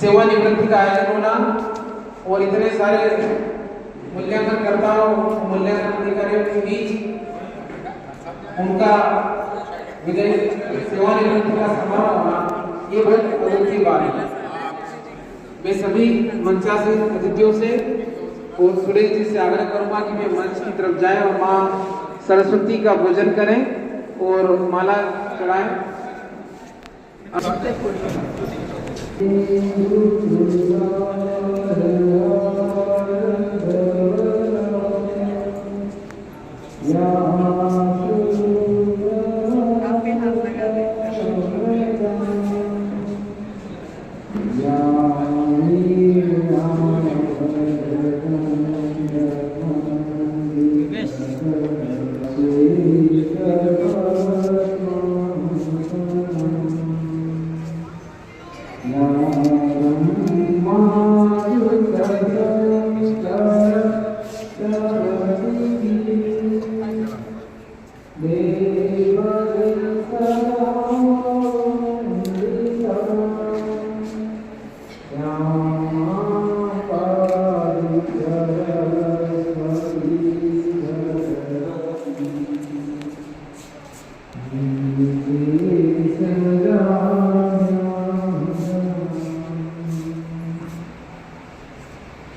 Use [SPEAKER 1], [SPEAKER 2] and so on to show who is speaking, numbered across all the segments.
[SPEAKER 1] सेवानिवृत्ति का आयोजन होना और इतने सारे मूल्यांकनकर्ताओं मूल्यांकन अधिकारियों के बीच उनका विजय सेवानिवृत्ति का समारोह होना, ये बहुत अद्भुत बात है। मैं सभी मंचासीन अतिथियों से और सुरेश जी से आग्रह करूंगा कि वे मंच की तरफ जाएं और मां सरस्वती का पूजन करें और माला चढ़ाएं।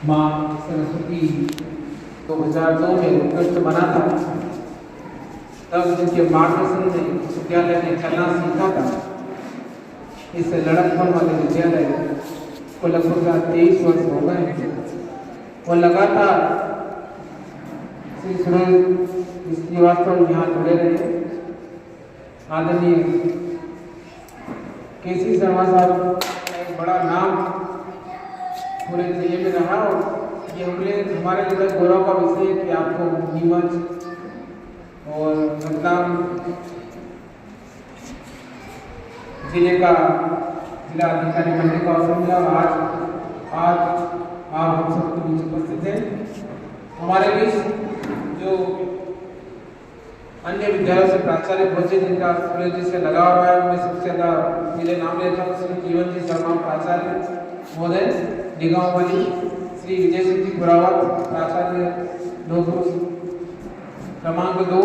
[SPEAKER 1] मां सरस्वती 2002 में उत्कृष्ट बना था, तब जिनके मार्गदर्शन में विद्यालय ने चलना सीखा था। इस लड़कपन वाले विद्यालय को लगभग 23 वर्ष हो गए और लगातार श्री सुरेश श्रीवास्तव यहाँ जुड़े रहे। आदरणीय केसी शर्मा साहब का एक बड़ा नाम पूरे जिले में रहा और ये हमारे लिए गौरव का विषय है कि आपको नीमच और रतलाम जिले का जिला अधिकारी बनने का अवसर मिला और आज आप हम सबके बीच उपस्थित हैं। हमारे बीच जो अन्य विद्यालयों से प्राचार्य पहुंचे जिनका सुरेश जी से लगाव रहा है, उनमें सबसे ज्यादा जिले नाम लेता हूँ श्री जीवन जी शर्मा प्राचार्य महोदय निगांव वाली, श्री विजय सिंह जी पुरावत प्राचार्य क्रमांक 2,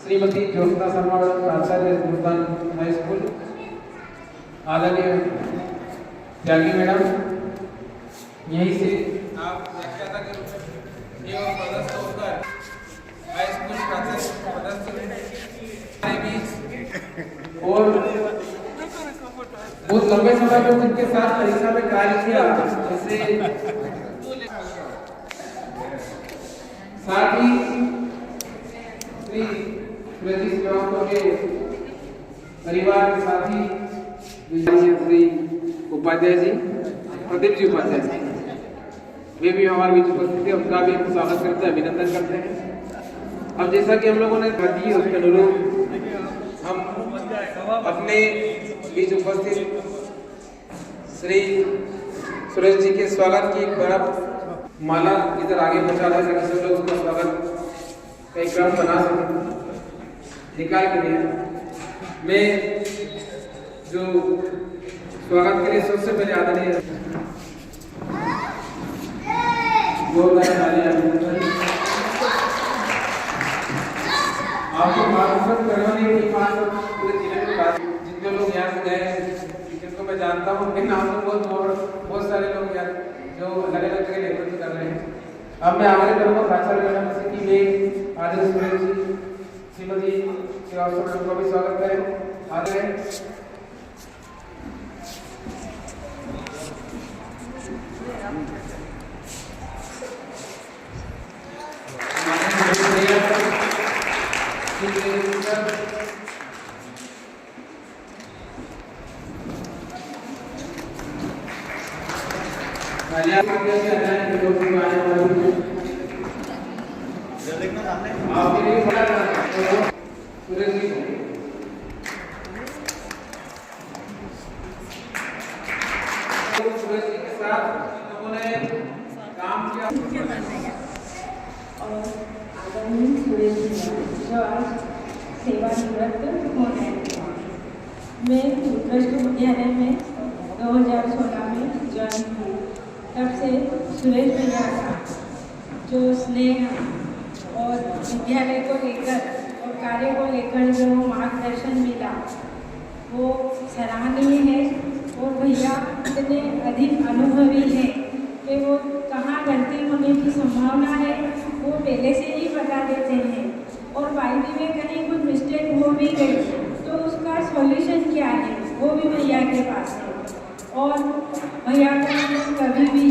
[SPEAKER 1] श्रीमती ज्योत्ना शर्मा प्राचार्य दुर्गान हाई स्कूल, आदरणीय त्यागी मैडम यहीं से आप व्याख्याता के रूप में एवं पदस्थ होकर हाई स्कूल प्राचार्य पदस्थ और बहुत लंबे समय में जिनके साथ परीक्षा में कार्य किया, जैसे साथ ही श्री सुरेश श्रीवास्तव के परिवार के साथी श्री उपाध्याय जी, प्रदीप जी उपाध्याय जी, वे भी हमारे बीच उपस्थित है, उनका भी हम स्वागत करते हैं, अभिनंदन करते हैं। अब जैसा कि हम लोगों ने दी उसके अनुरूप हम अपने बीच उपस्थित श्री सुरेश जी के स्वागत की एक बड़ा माला इधर आगे पहुंचा दे सके, सब लोग उसका स्वागत का एक क्रम बना सके निकाल के लिए। मैं जो स्वागत के लिए सबसे पहले आदरणीय आपको मार्गदर्शन करवाने की पूरे जिले में जितने लोग यहाँ से गए जिनको मैं जानता हूँ उनके नाम में बहुत सारे लोग यहाँ जो अलग अलग जगह नेतृत्व कर रहे हैं। अब मैं आगे करूँगा प्राचार्य मैडम से कि वे आदरणीय सुरेश जी श्रीमती श्रीवास्तव मैडम का भी स्वागत करें। आगे
[SPEAKER 2] मैं उत्कृष्ट विद्यालय में 2016 में ज्वाइन की, तब से सुरेश भैया का जो स्नेह और विद्यालय को लेकर और कार्य को लेकर जो मार्गदर्शन मिला वो सराहनीय है। और भैया इतने अधिक अनुभवी हैं कि वो कहाँ गलती होने की संभावना है वो पहले से ही बता देते हैं। और बाई में कहीं कुछ मिस्टेक हो भी गई तो उसका सॉल्यूशन क्या है वो भी भैया के पास है। और भैया को कभी भी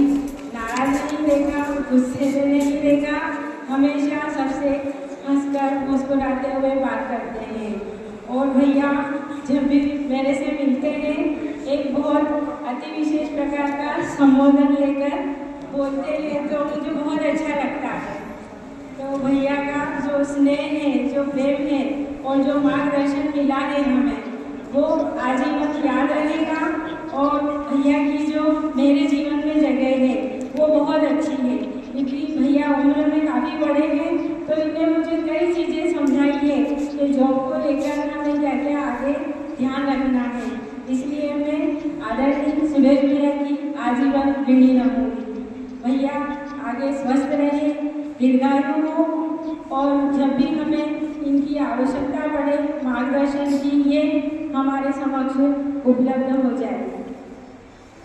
[SPEAKER 2] नाराज नहीं देखा, गुस्से में नहीं देखा, हमेशा सबसे हंसकर मुस्कुराते हुए बात करते हैं। और भैया जब भी मेरे से मिलते हैं एक बहुत अति विशेष प्रकार का संबोधन लेकर बोलते हैं तो मुझे बहुत अच्छा लगता है। तो भैया का जो स्नेह है, जो प्रेम है और जो मार्गदर्शन मिला है हमें वो आजीवन याद रहेगा। और भैया की जो मेरे जीवन में जगह है वो बहुत अच्छी है, क्योंकि भैया उम्र में काफ़ी बड़े हैं तो इन्हें मुझे कई चीज़ें समझाई है कि जॉब को लेकर हमें क्या क्या आगे ध्यान रखना है। इसलिए मैं आदरणीय सुरेश भैया की आजीवन ऋणी रहूँगी। भैया आगे स्वस्थ रहे, दीर्घायु हो और जब भी हमें इनकी आवश्यकता पड़े मार्गदर्शन की ये हमारे समक्ष उपलब्ध हो जाए।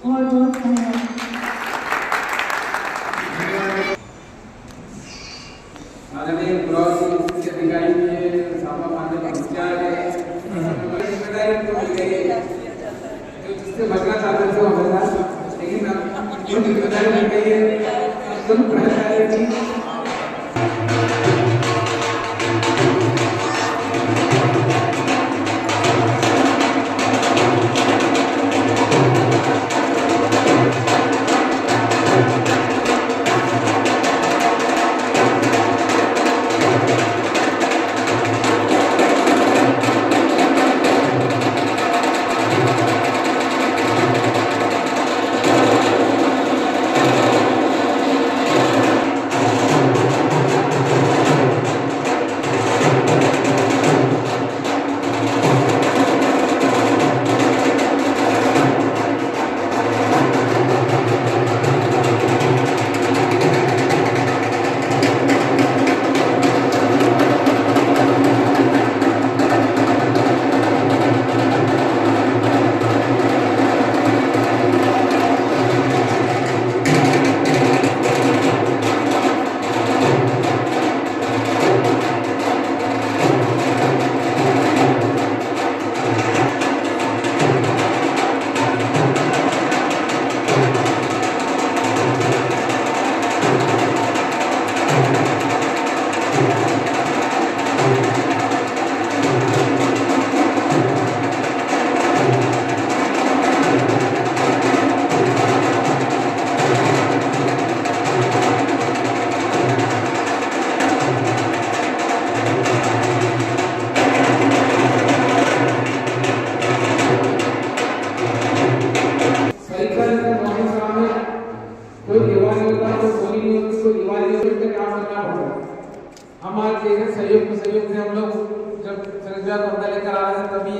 [SPEAKER 2] बहुत बहुत धन्यवाद।
[SPEAKER 1] आदरणीय ब्लॉक के अधिकारी के सापा मानने का विचार है जिम्मेदारी तो मिल गई है जो जिससे बचना चाहते थे हमेशा, लेकिन अब जो जिम्मेदारी मिल गई है तुम प्रहरी की सहयोग से हम लोग जब सरजवा को अंदर लेकर आ रहे थे तभी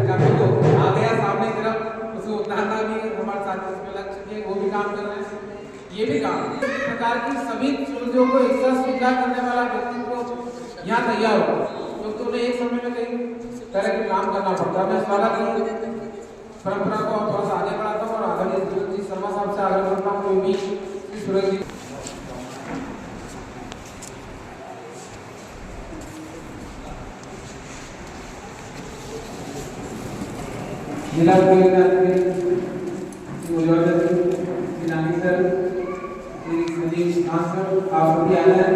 [SPEAKER 1] काफी को आ गया सामने की तरफ, उसको उतारना भी हमारे साथ इसमें लग चुके हैं, वो भी काम कर रहे हैं। ये भी काम इस प्रकार की सभी चीजों को एक साथ स्वीकार करने वाला व्यक्ति यहाँ तैयार हो, क्योंकि उन्हें एक समय में कई तरह के काम करना पड़ता है। मैं स्वागत की परंपरा को थोड़ा सा आगे बढ़ाता हूँ और आदरणीय सूरज जी शर्मा साहब से आग्रह करता हूँ कोई भी सूरज जी जिला सर संजीव खान सर आप सभी आ जाए।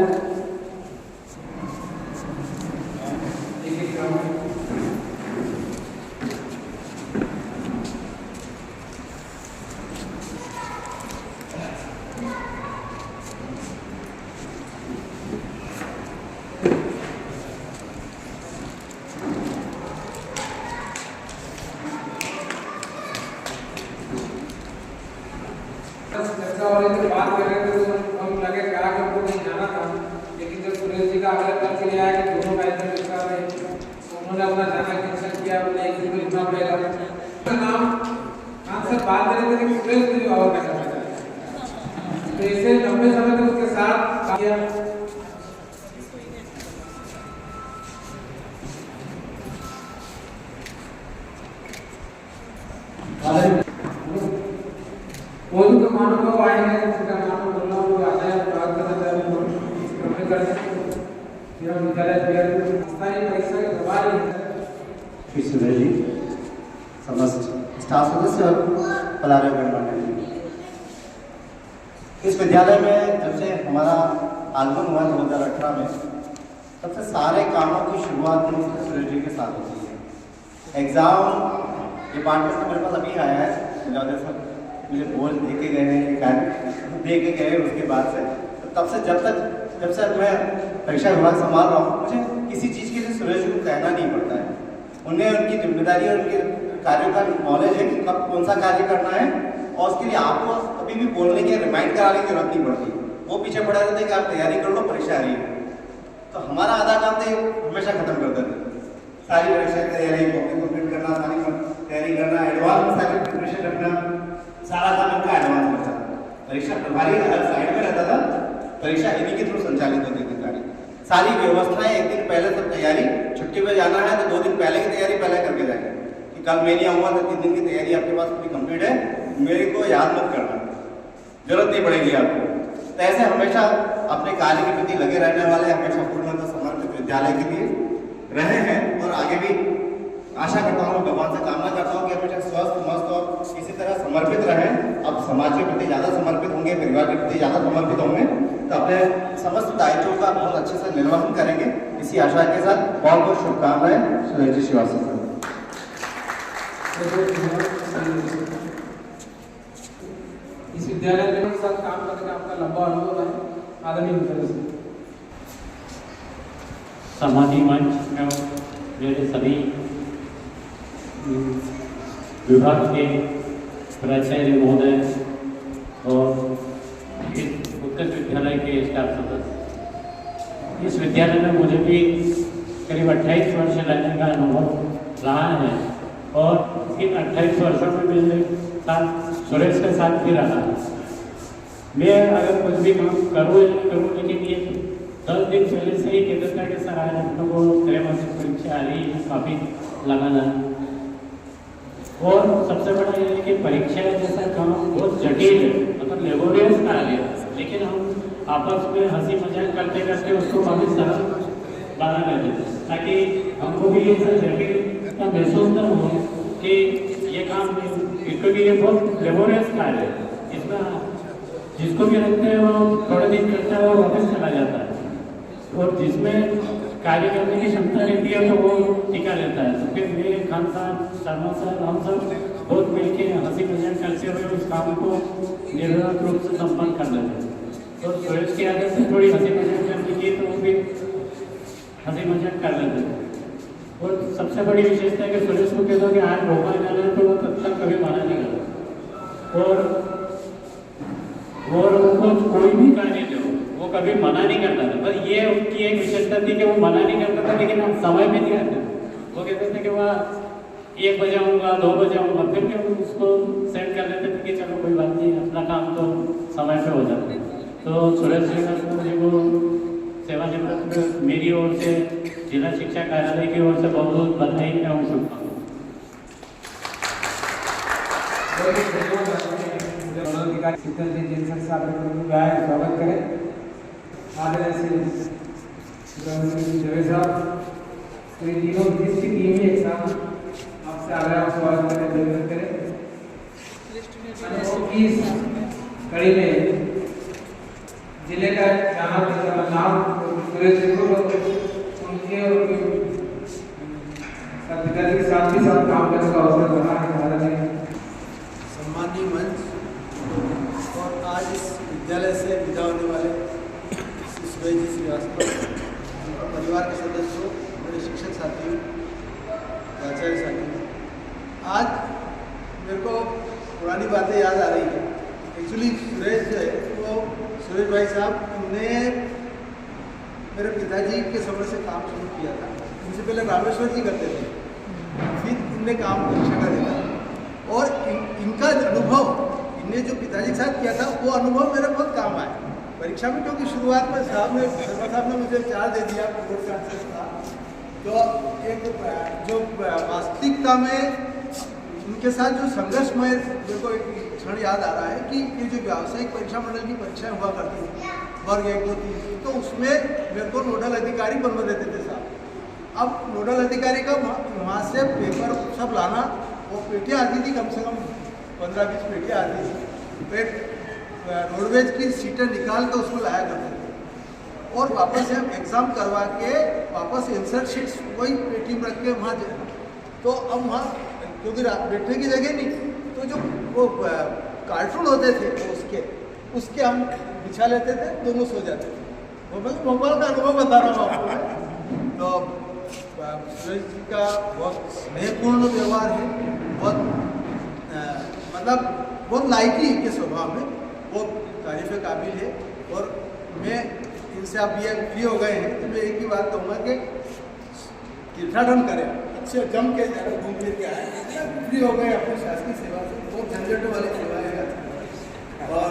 [SPEAKER 1] एक क्रम चर्चा हो रही थी, बात कर रहे थे तो हम लगे कारागार को नहीं जाना था, लेकिन जब सुरेश जी का अगला कल के लिए आया कि दोनों बैच में डिस्कस रहे तो उन्होंने अपना जाना कैंसिल किया, बोले एक दिन को लिखना पड़ेगा। नाम आंसर बात करें थे कि सुरेश भी और करना चाहता है, तो इसे लंबे समय तक उसके साथ किया। वो तो मानो को आएंगे, उसका मानो बोलना वो आता है, बात करता है, वो कमेंट करते हैं। फिर हम विद्यालय स्थानीय परीक्षा के दबाव
[SPEAKER 3] श्री सुरेश जी, समस्त स्टाफ सदस्य और पधारे गणमान्य, इस विद्यालय में जब से हमारा आगमन हुआ 2018 में, तब से सारे कामों की शुरुआत मिस्टर सुरेश जी के साथ होती है। एग्ज़ाम डिपार्टमेंट में मेरे पास अभी आया है, सर मुझे बोल दे के गए हैं, कार्य दे के गए उसके बाद से, तो तब से जब से मैं परीक्षा विभाग संभाल रहा हूँ, मुझे किसी चीज़ के लिए सुरेश जी को कहना नहीं पड़ता है। उन्हें उनकी जिम्मेदारी और उनके कार्यों का नॉलेज है कि कब कौन सा कार्य करना है, और उसके लिए आपको कभी भी बोलने की रिमाइंड कराने की जरूरत नहीं पड़ती। वो पीछे पड़ा रहता है कि आप तैयारी कर लो, परीक्षा आ रही है। तो हमारा आधा काम तो हमेशा खत्म कर देते हैं, सारी परीक्षा की तैयारी कंप्लीट करना, सारी तैयारी करना, एडवांस में सारी प्रिपरेशन रखना, सारा काम इनका एडवांस में था। परीक्षा प्रभारी अलग साइड में रहता था, परीक्षा इन्हीं के थ्रू संचालित होती थी। सारी व्यवस्थाएं एक दिन पहले सब तैयारी, छुट्टी पे जाना है तो 2 दिन पहले की तैयारी पहले करके जाएंगे कि कल मैं नहीं आऊँगा तो 3 दिन की तैयारी आपके पास पूरी कंप्लीट है, मेरे को याद मत करना, जरूरत नहीं पड़ेगी आपको। तो ऐसे हमेशा अपने कार्य के प्रति लगे रहने वाले, हमेशा पूर्णतः समर्पित विद्यालय के लिए रहे हैं, और आगे भी आशा करता हूँ, भगवान से कामना करता हूँ कि हमेशा स्वस्थ मस्त और इसी तरह समर्पित रहें। अब समाज के प्रति ज़्यादा समर्पित होंगे, परिवार के प्रति ज़्यादा समर्पित होंगे, तो अपने समस्त दायित्वों का बहुत अच्छे से निर्वहन करेंगे। इसी आशा के साथ बहुत बहुत शुभकामनाएं सुरेश जी श्रीवास्तव।
[SPEAKER 1] इस विद्यालय में के साथ काम करने का आपका लंबा अनुभव है, आदरणीय मित्र।
[SPEAKER 4] समाधि मंच में मेरे सभी विभाग के प्राचार्य महोदय और इस उत्कृष्ट विद्यालय के स्टाफ सदस्य, इस विद्यालय में मुझे भी करीब 28 वर्ष रहने का अनुभव रहा है, और इन 28 वर्षों में मेरे साथ सुरेश के साथ भी रहा है। मैं अगर कुछ भी काम करूँ या नहीं करूँ, लेकिन ये 10 दिन पहले से ही कहते थे कि सर आज हम लोग को त्रैमासिक परीक्षा आ रही है, काफ़ी लगाना है। और सबसे बड़ा ये है कि परीक्षा जैसा काम बहुत जटिल है, मतलब लेबोरियस कार्य है, लेकिन हम आपस में हंसी मजाक करते करते उसको काफ़ी सरल बना लेते हैं, ताकि हमको भी ये जटिल का महसूस न हो कि ये काम, क्योंकि ये बहुत लेबोरियस कार्य है। इसमें जिसको भी रखते हैं वो थोड़े दिन करता है और वापस चला जाता है, और जिसमें कार्य करने की क्षमता रहती है तो वो टिका रहता है। तो फिर मेरे खान साहब, शर्मा साहब, हम सब बहुत मिल के हंसी मजाक करते हुए उस काम को निर्विघ्न रूप से संपन्न कर लेते हैं। तो सुरेश की आदत से थोड़ी हंसी मजाक करने की, तो वो भी हंसी मजाक कर लेते हैं। और सबसे बड़ी विशेषता है कि सुरेश को कहता कि आज भोपाल जाना है तो वो तब तक कभी मना नहीं करता, और उनको कोई भी कार्य दो वो कभी मना नहीं करता था। पर ये उनकी एक विशेषता थी कि वो मना नहीं करता था, लेकिन हम समय पे नहीं आते। वो कहते थे कि वह 1 बजे आऊँगा, 2 बजे आऊँगा, फिर भी हम उसको सेट कर लेते थे कि चलो कोई बात नहीं, अपना काम तो समय पे हो जाता है। तो सुरेश जी को सेवानिवृत्त में मेरी ओर से, जिला शिक्षा कार्यालय की ओर से बहुत बहुत बधाई एवं शुभकामनाएं।
[SPEAKER 1] स्वागत करें आदरणीय जवेद साहब, तो इन तीनों की टीम एक साथ आपसे आग्रह स्वागत करें। इस कड़ी में जिले का नाम सुरेश जी को उनके पिताजी के साथ भी साथ काम करने का अवसर बना है।
[SPEAKER 5] सम्मानीय मंच और आज इस विद्यालय से विदा होने वाले सुरेश जी श्रीवास्तव, उनका परिवार के सदस्यों, मेरे शिक्षक साथी, आचार्य साथी, आज मेरे को पुरानी बातें याद आ रही है। एक्चुअली सुरेश जो है वो सुरेश भाई साहब, उनने मेरे पिताजी के समय से काम शुरू किया था। उनसे पहले रामेश्वर जी करते थे, फिर उनने काम परीक्षा का देखा, और इनका अनुभव, इनने जो पिताजी के साथ किया था वो अनुभव मेरे बहुत काम आया परीक्षा में, क्योंकि शुरुआत में शर्मा साहब ने मुझे 4 दे दिया बोर्ड का आंसर था। तो एक जो वास्तविकता में उनके साथ जो संघर्षमय मेरे को एक क्षण याद आ रहा है कि ये जो व्यावसायिक परीक्षा मंडल की परीक्षाएं हुआ करती थी वर्ग 1, 2, 3, तो उसमें मेरे को नोडल अधिकारी बनवा देते थे साहब। अब नोडल अधिकारी का वहाँ से पेपर सब लाना, वो पेटियाँ आती थी, कम से कम 15-20 पेटियाँ आती थी, फिर रोडवेज की सीटें निकाल कर उसको लाया करते थे और वापस से एग्ज़ाम करवा के वापस आंसर शीट्स वही पेटी में रख के वहाँ जाए। तो अब वहाँ क्योंकि बैठने की जगह नहीं, तो जो वो कार्टून होते थे वो उसके हम बिछा लेते थे, दोनों सो जाते थे। वो मैं भोपाल का अनुभव बता रहा हूँ आपको। तो सुरेश जी का बहुत स्नेहपूर्ण व्यवहार है, बहुत मतलब बहुत लाइकी के स्वभाव में, बहुत तारीफ काबिल है। और मैं इनसे आप ये फ्री हो गए हैं तो मैं एक ही बात कहूँगा कि तीर्थाटन करें, अच्छे जम के घूम फिर के आए, फ्री हो गए अपनी शासकीय सेवा से, बहुत झंझटों वाली सेवा है। और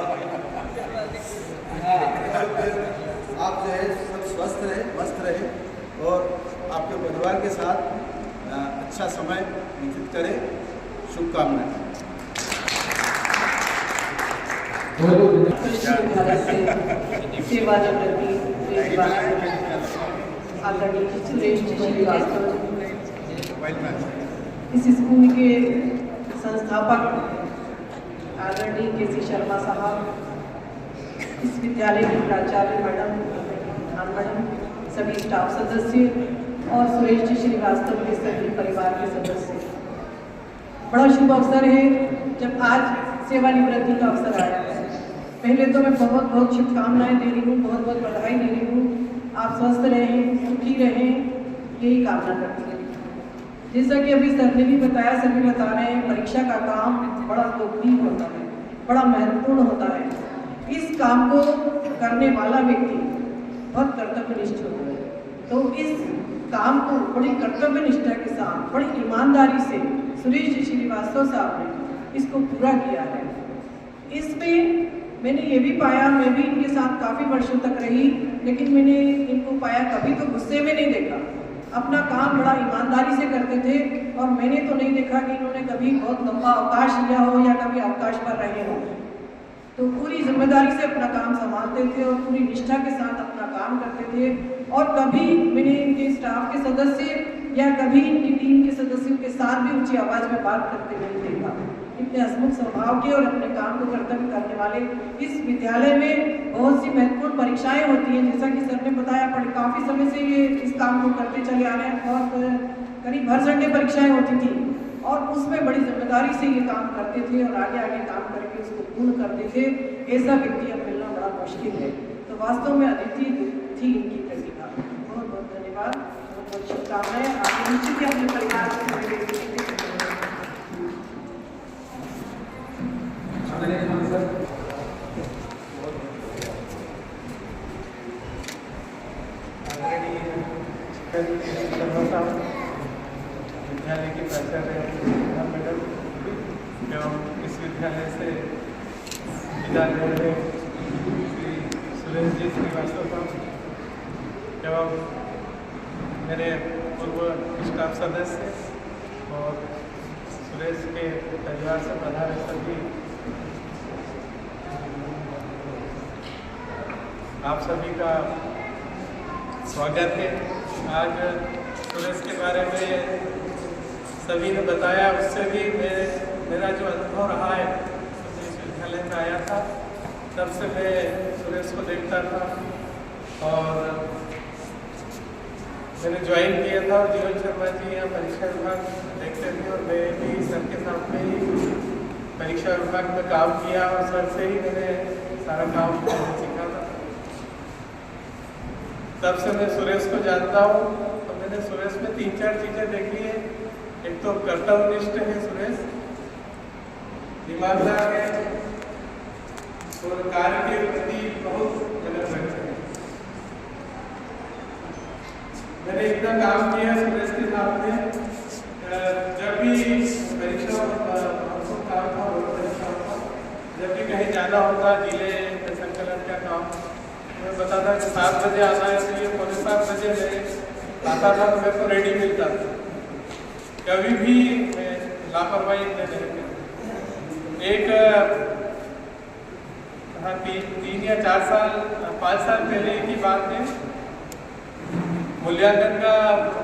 [SPEAKER 5] आप जो है सब स्वस्थ रहे, मस्त रहे और आपके परिवार के साथ अच्छा समय व्यतीत करें। शुभकामनाएं।
[SPEAKER 6] सेवानिवृत्ति आदरणीय सुरेश जी श्रीवास्तव, इस स्कूल के संस्थापक आदरणीय के.सी. शर्मा साहब, इस विद्यालय के प्राचार्य मैडम, प्रधान मैडम, सभी स्टाफ सदस्य और सुरेश जी श्रीवास्तव के सभी परिवार के सदस्य, बड़ा शुभ अवसर है जब आज सेवानिवृत्ति का अवसर आया है। पहले तो मैं बहुत बहुत शुभकामनाएं दे रही हूँ, बहुत बहुत बधाई दे रही हूँ। आप स्वस्थ रहें, सुखी रहें, यही कामना करती हूँ। जैसा कि अभी सर ने भी बताया, सभी बता रहे हैं, परीक्षा का काम बड़ा गोपनीय होता है, बड़ा महत्वपूर्ण होता है। इस काम को करने वाला व्यक्ति बहुत कर्तव्यनिष्ठ होता है, तो इस काम को बड़ी कर्तव्य निष्ठा के साथ, बड़ी ईमानदारी से सुरेश जी श्रीवास्तव साहब ने इसको पूरा किया है। इसमें मैंने ये भी पाया, मैं भी इनके साथ काफ़ी वर्षों तक रही, लेकिन मैंने इनको पाया कभी तो गुस्से में नहीं देखा। अपना काम बड़ा ईमानदारी से करते थे और मैंने तो नहीं देखा कि इन्होंने कभी बहुत लंबा अवकाश लिया हो या कभी अवकाश पर रहे हो। तो पूरी जिम्मेदारी से अपना काम संभालते थे और पूरी निष्ठा के साथ अपना काम करते थे। और कभी मैंने इनके स्टाफ के सदस्य या कभी इनकी टीम के सदस्यों के साथ भी ऊंची आवाज़ में बात करते नहीं देखा। इतने हसमुख स्वभाव के और अपने काम को कर्तव्य करने वाले इस विद्यालय में बहुत सी महत्वपूर्ण परीक्षाएं होती हैं, जैसा कि सर ने बताया, काफ़ी समय से ये इस काम को करते चले आ रहे हैं। बहुत करीब हर संडे परीक्षाएं होती थी और उसमें बड़ी जिम्मेदारी से ये काम करते थे और आगे आगे काम करके उसको पूर्ण करते थे। ऐसा व्यक्ति अब मिलना बड़ा मुश्किल है। तो वास्तव में अदिति थी इनकी प्रतिभा। बहुत बहुत धन्यवाद, बहुत बहुत शुभकामनाएं। आप निश्चित ही अपने परिवार को
[SPEAKER 7] विद्यालय की प्राचार्य मैडम एवं इस विद्यालय से विदा ले रहे श्री सुरेश जी श्रीवास्तव साहब एवं मेरे पूर्व स्टाफ सदस्य और सुरेश के परिवार से पधारे सभी, आप सभी का स्वागत है। आज सुरेश के बारे में सभी ने बताया, उससे भी मेरा जो अनुभव रहा है, इस विद्यालय में आया था तब से मैं सुरेश को देखता था और मैंने ज्वाइन किया था और जीवन शर्मा जी यहाँ परीक्षा विभाग देखते थे और मैं भी सर के साथ में ही परीक्षा विभाग में काम किया और सर से ही मैंने सारा काम सीखा था। तब से मैं सुरेश को जानता हूँ और मैंने सुरेश में 3-4 चीज़ें देखी है। एक तो कर्तव्यनिष्ठ है सुरेश, ईमानदार है और कार्य के प्रति बहुत मेहनत रखते हैं। मैंने इतना काम किया सुरेश के साथ में, जब भी परीक्षा हमको जब भी कहीं जाना होता जिले संकलन का काम, मैं बताता कि 7 बजे आना है तो ये 7:45 बजे मैं आता था तो मेरे को रेडी मिलता था। कभी भी मैं लापरवाही नहीं करती। एक हाँ 3 या 4 साल 5 साल पहले की बात है, मूल्यांकन का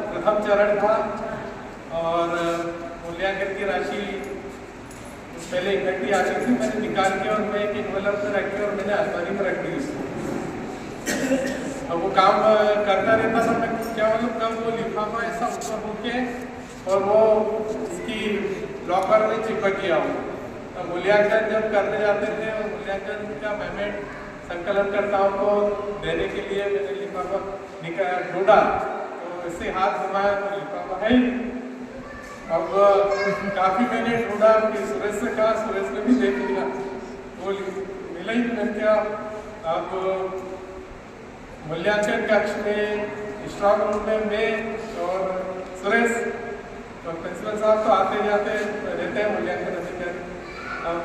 [SPEAKER 7] प्रथम चरण था और मूल्यांकन की राशि पहले इकट्ठी आती थी, मैंने निकाल के और मैं एक एनवेलप में रख के और मैंने अलमारी में रख दी उसको। अब वो काम करता रहता था, मैं क्या मतलब कब वो लिफाफा ऐसा ऊपर होके और वो इसकी लॉकर में चिपक गया हो। तो मूल्यांकन जब करने जाते थे और मूल्यांकन का पेमेंट संकलनकर्ताओं को देने के लिए मैंने लिफाफा ढूंढा, तो इससे हाथ घुमाया तो लिफाफा है ही। अब काफ़ी मैंने ढूंढा कि सुरेश से कहा, सुरेश ने भी देख लिया, वो मिला ही नहीं। क्या अब मूल्यांकन कक्ष में स्ट्रॉन्ग रूम में मैं और सुरेश और प्रिंसिपल साहब तो आते जाते रहते हैं मूल्यांकन अधिकारी। अब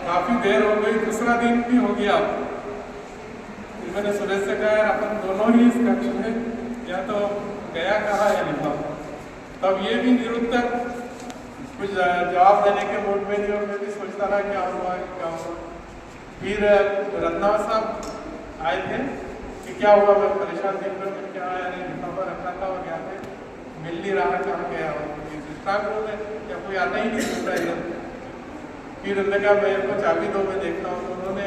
[SPEAKER 7] काफ़ी देर हो गई, दूसरा दिन भी हो गया। फिर मैंने सुरेश से कहा यार अपन दोनों ही इस कक्ष में, या तो गया कहा या लिफाफा। तब ये भी निरुत्तर कुछ जवाब देने के मूड में नहीं, और मैं भी सोचता रहा क्या हुआ क्या हुआ। फिर रत्नावत साहब आए थे कि क्या हुआ, मैं परेशान देख कर मैं क्या आया नहीं, लिफाफा रखा था और यहाँ पे मिल नहीं रहा, कहाँ गया हो क्या कोई आता ही नहीं सुनता इधर। फिर उन्होंने कहा मेरे को चाबी दो मैं देखता हूँ, तो उन्होंने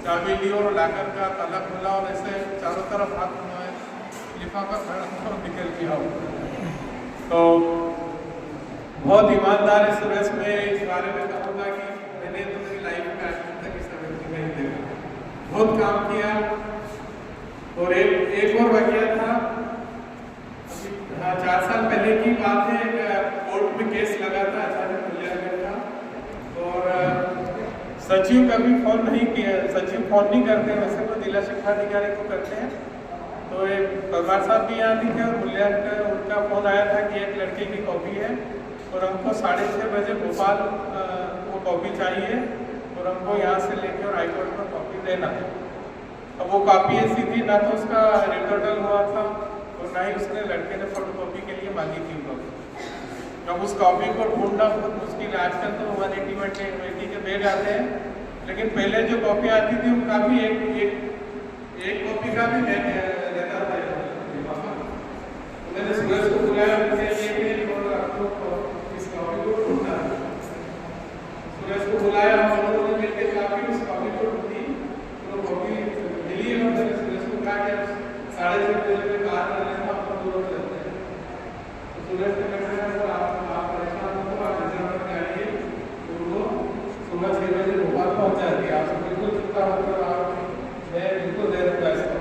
[SPEAKER 7] चाबी ली और लाकर का ताला खोला और ऐसे चारों तरफ हाथ घुमाए, लिफाफा खड़ा निकल गया। तो बहुत ईमानदार है सुरेश, मैं इस बारे में कहूँगा कि मैंने तो मेरी लाइफ में आज तक इस व्यक्ति नहीं देखा, बहुत काम किया। और एक और वाकया था, 4 साल पहले की बात है, एक कोर्ट में केस लगा था अचानक मूल्यांकन का, और सचिव का भी फोन नहीं किया, सचिव फोन नहीं करते, वैसे तो जिला शिक्षा अधिकारी को करते हैं। तो एक परमार साहब भी यहाँ नहीं थे और मूल्यांकन उनका फोन आया था कि एक लड़के की कॉपी है और हमको 6:30 बजे भोपाल वो कॉपी चाहिए और हमको यहाँ से लेके और हाईकोर्ट में कॉपी देना है। अब वो कॉपी ऐसी थी, ना तो उसका रिटोटल हुआ था और ना ही उसने लड़के ने फोटोकॉपी के लिए मांगी थी कॉपी। अब उस कॉपी को ढूंढना बहुत मुश्किल है। आजकल तो 180 के बैग आते हैं, लेकिन पहले जो कॉपी आती थी वो काफ़ी एक कॉपी का भी बैग रहता था। मैंने सुरेश को बुलाया, इस कॉपी को ढूंढना। सुरेश को बुलाया और उन्होंने मिलकर काफ़ी उस कॉपी को ढूंढी, तो कॉपी मिली और मैंने सुरेश को कहा कि 6:30 बजे में कार कर लेना, अपन दोनों चलते हैं। तो सुरेश ने कहा आप परेशान हो तो आप रिजर्व में आइए, तो वो सुबह 6 बजे भोपाल पहुँचा दिया। आप बिल्कुल चिंता होकर आप, मैं बिल्कुल दे दूँगा इसको।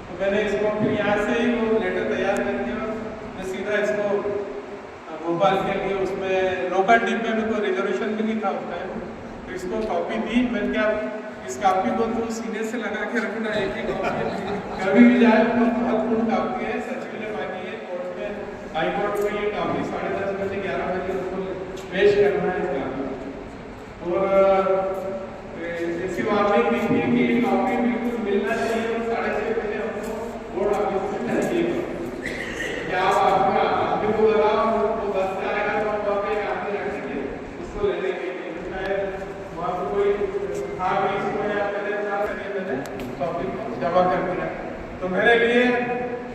[SPEAKER 7] तो मैंने इसको फिर यहाँ से ही वो लेटर तैयार करके मैं सीधा इसको भोपाल के लिए, उसमें लोकल डिब्बे में कोई रिजर्वेशन भी नहीं था उस टाइम, तो इसको कॉपी दी। मैंने क्या इस कॉपी को तो सीने से लगा के रखना, एक ही कॉपी कभी भी जाए बहुत महत्वपूर्ण कॉपी है, सचिव ने मांगी है कोर्ट में, हाई कोर्ट में ये कॉपी 10:30 बजे 11 बजे उसको पेश करना है इसका। और ऐसी वार्निंग दी थी कि ये कॉपी बिल्कुल मिलना चाहिए और 6:30 बजे हमको बोर्ड ऑफिस में चाहिए। क्या आप को बताओ वो बस से आएगा तो हम कॉपी आगे रखेंगे उसको लेने के लिए, शायद वहाँ पर कोई था भी इसको या पहले था करिए, मैंने कॉपी को जमा कर दिया। तो मेरे लिए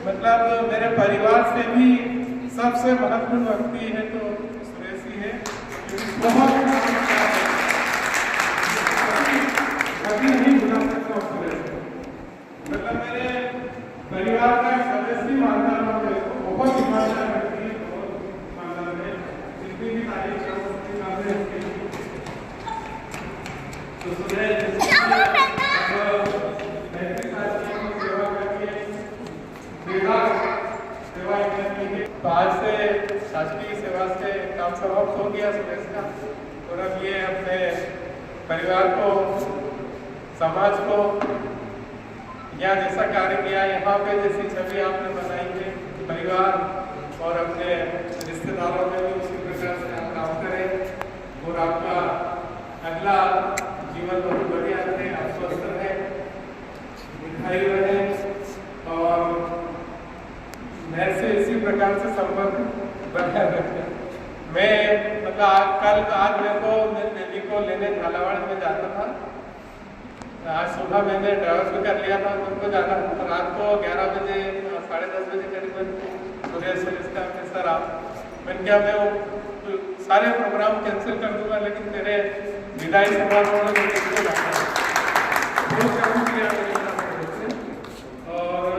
[SPEAKER 7] मतलब मेरे परिवार से भी सबसे महत्वपूर्ण व्यक्ति है तो सुरेश ही है। बहुत कभी नहीं भुला सकता सुरेश, मतलब मेरे परिवार का सदस्य मानता हूँ, बहुत ईमानदार व्यक्ति है, बहुत ईमानदार है, जितनी भी तारीफ कर सकती है उसके लिए। तो सुरेश सेवा करके सेवा करके तो आज से शासकीय सेवा से काम समाप्त हो गया सुरेश का, और अब ये अपने परिवार को, समाज को यहाँ जैसा कार्य किया, यहाँ पे जैसी छवि आपने बनाई है परिवार और अपने रिश्तेदारों में भी उसी प्रकार से आप काम करें और आपका अगला मैं मतलब आज मेरे को मेरी बेबी को लेने झालावाड़ में जाना था। आज सुबह मैंने ड्राइवर भी कर लिया था, उनको जाना था। रात को 11 बजे 10:30 बजे करीबन सुरेश का सर आप मैंने क्या मैं वो सारे प्रोग्राम कैंसिल कर दूंगा, लेकिन तेरे विदाई समारोह में और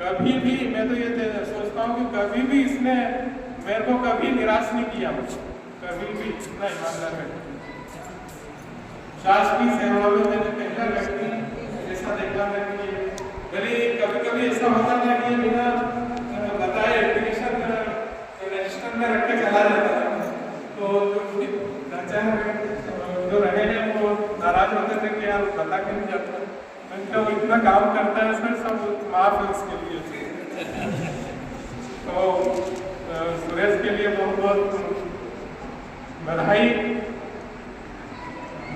[SPEAKER 7] कभी भी मैं तो ये सोचता हूँ कि कभी भी इसने मेरे को कभी निराश नहीं किया, कभी भी इतना ईमानदार है। शासकीय सेवा में मैंने पहला व्यक्ति ऐसा देखा है कि कभी ऐसा होता था कि बिना बताए एप्लीकेशन रजिस्टर में रख के चला जाता था, तो जो रहे हैं वो नाराज होते थे कि यार बता के नहीं जाता। मैंने वो इतना काम करता है सर, सब माफ है उसके लिए। तो सुरेश के लिए बहुत बहुत बधाई,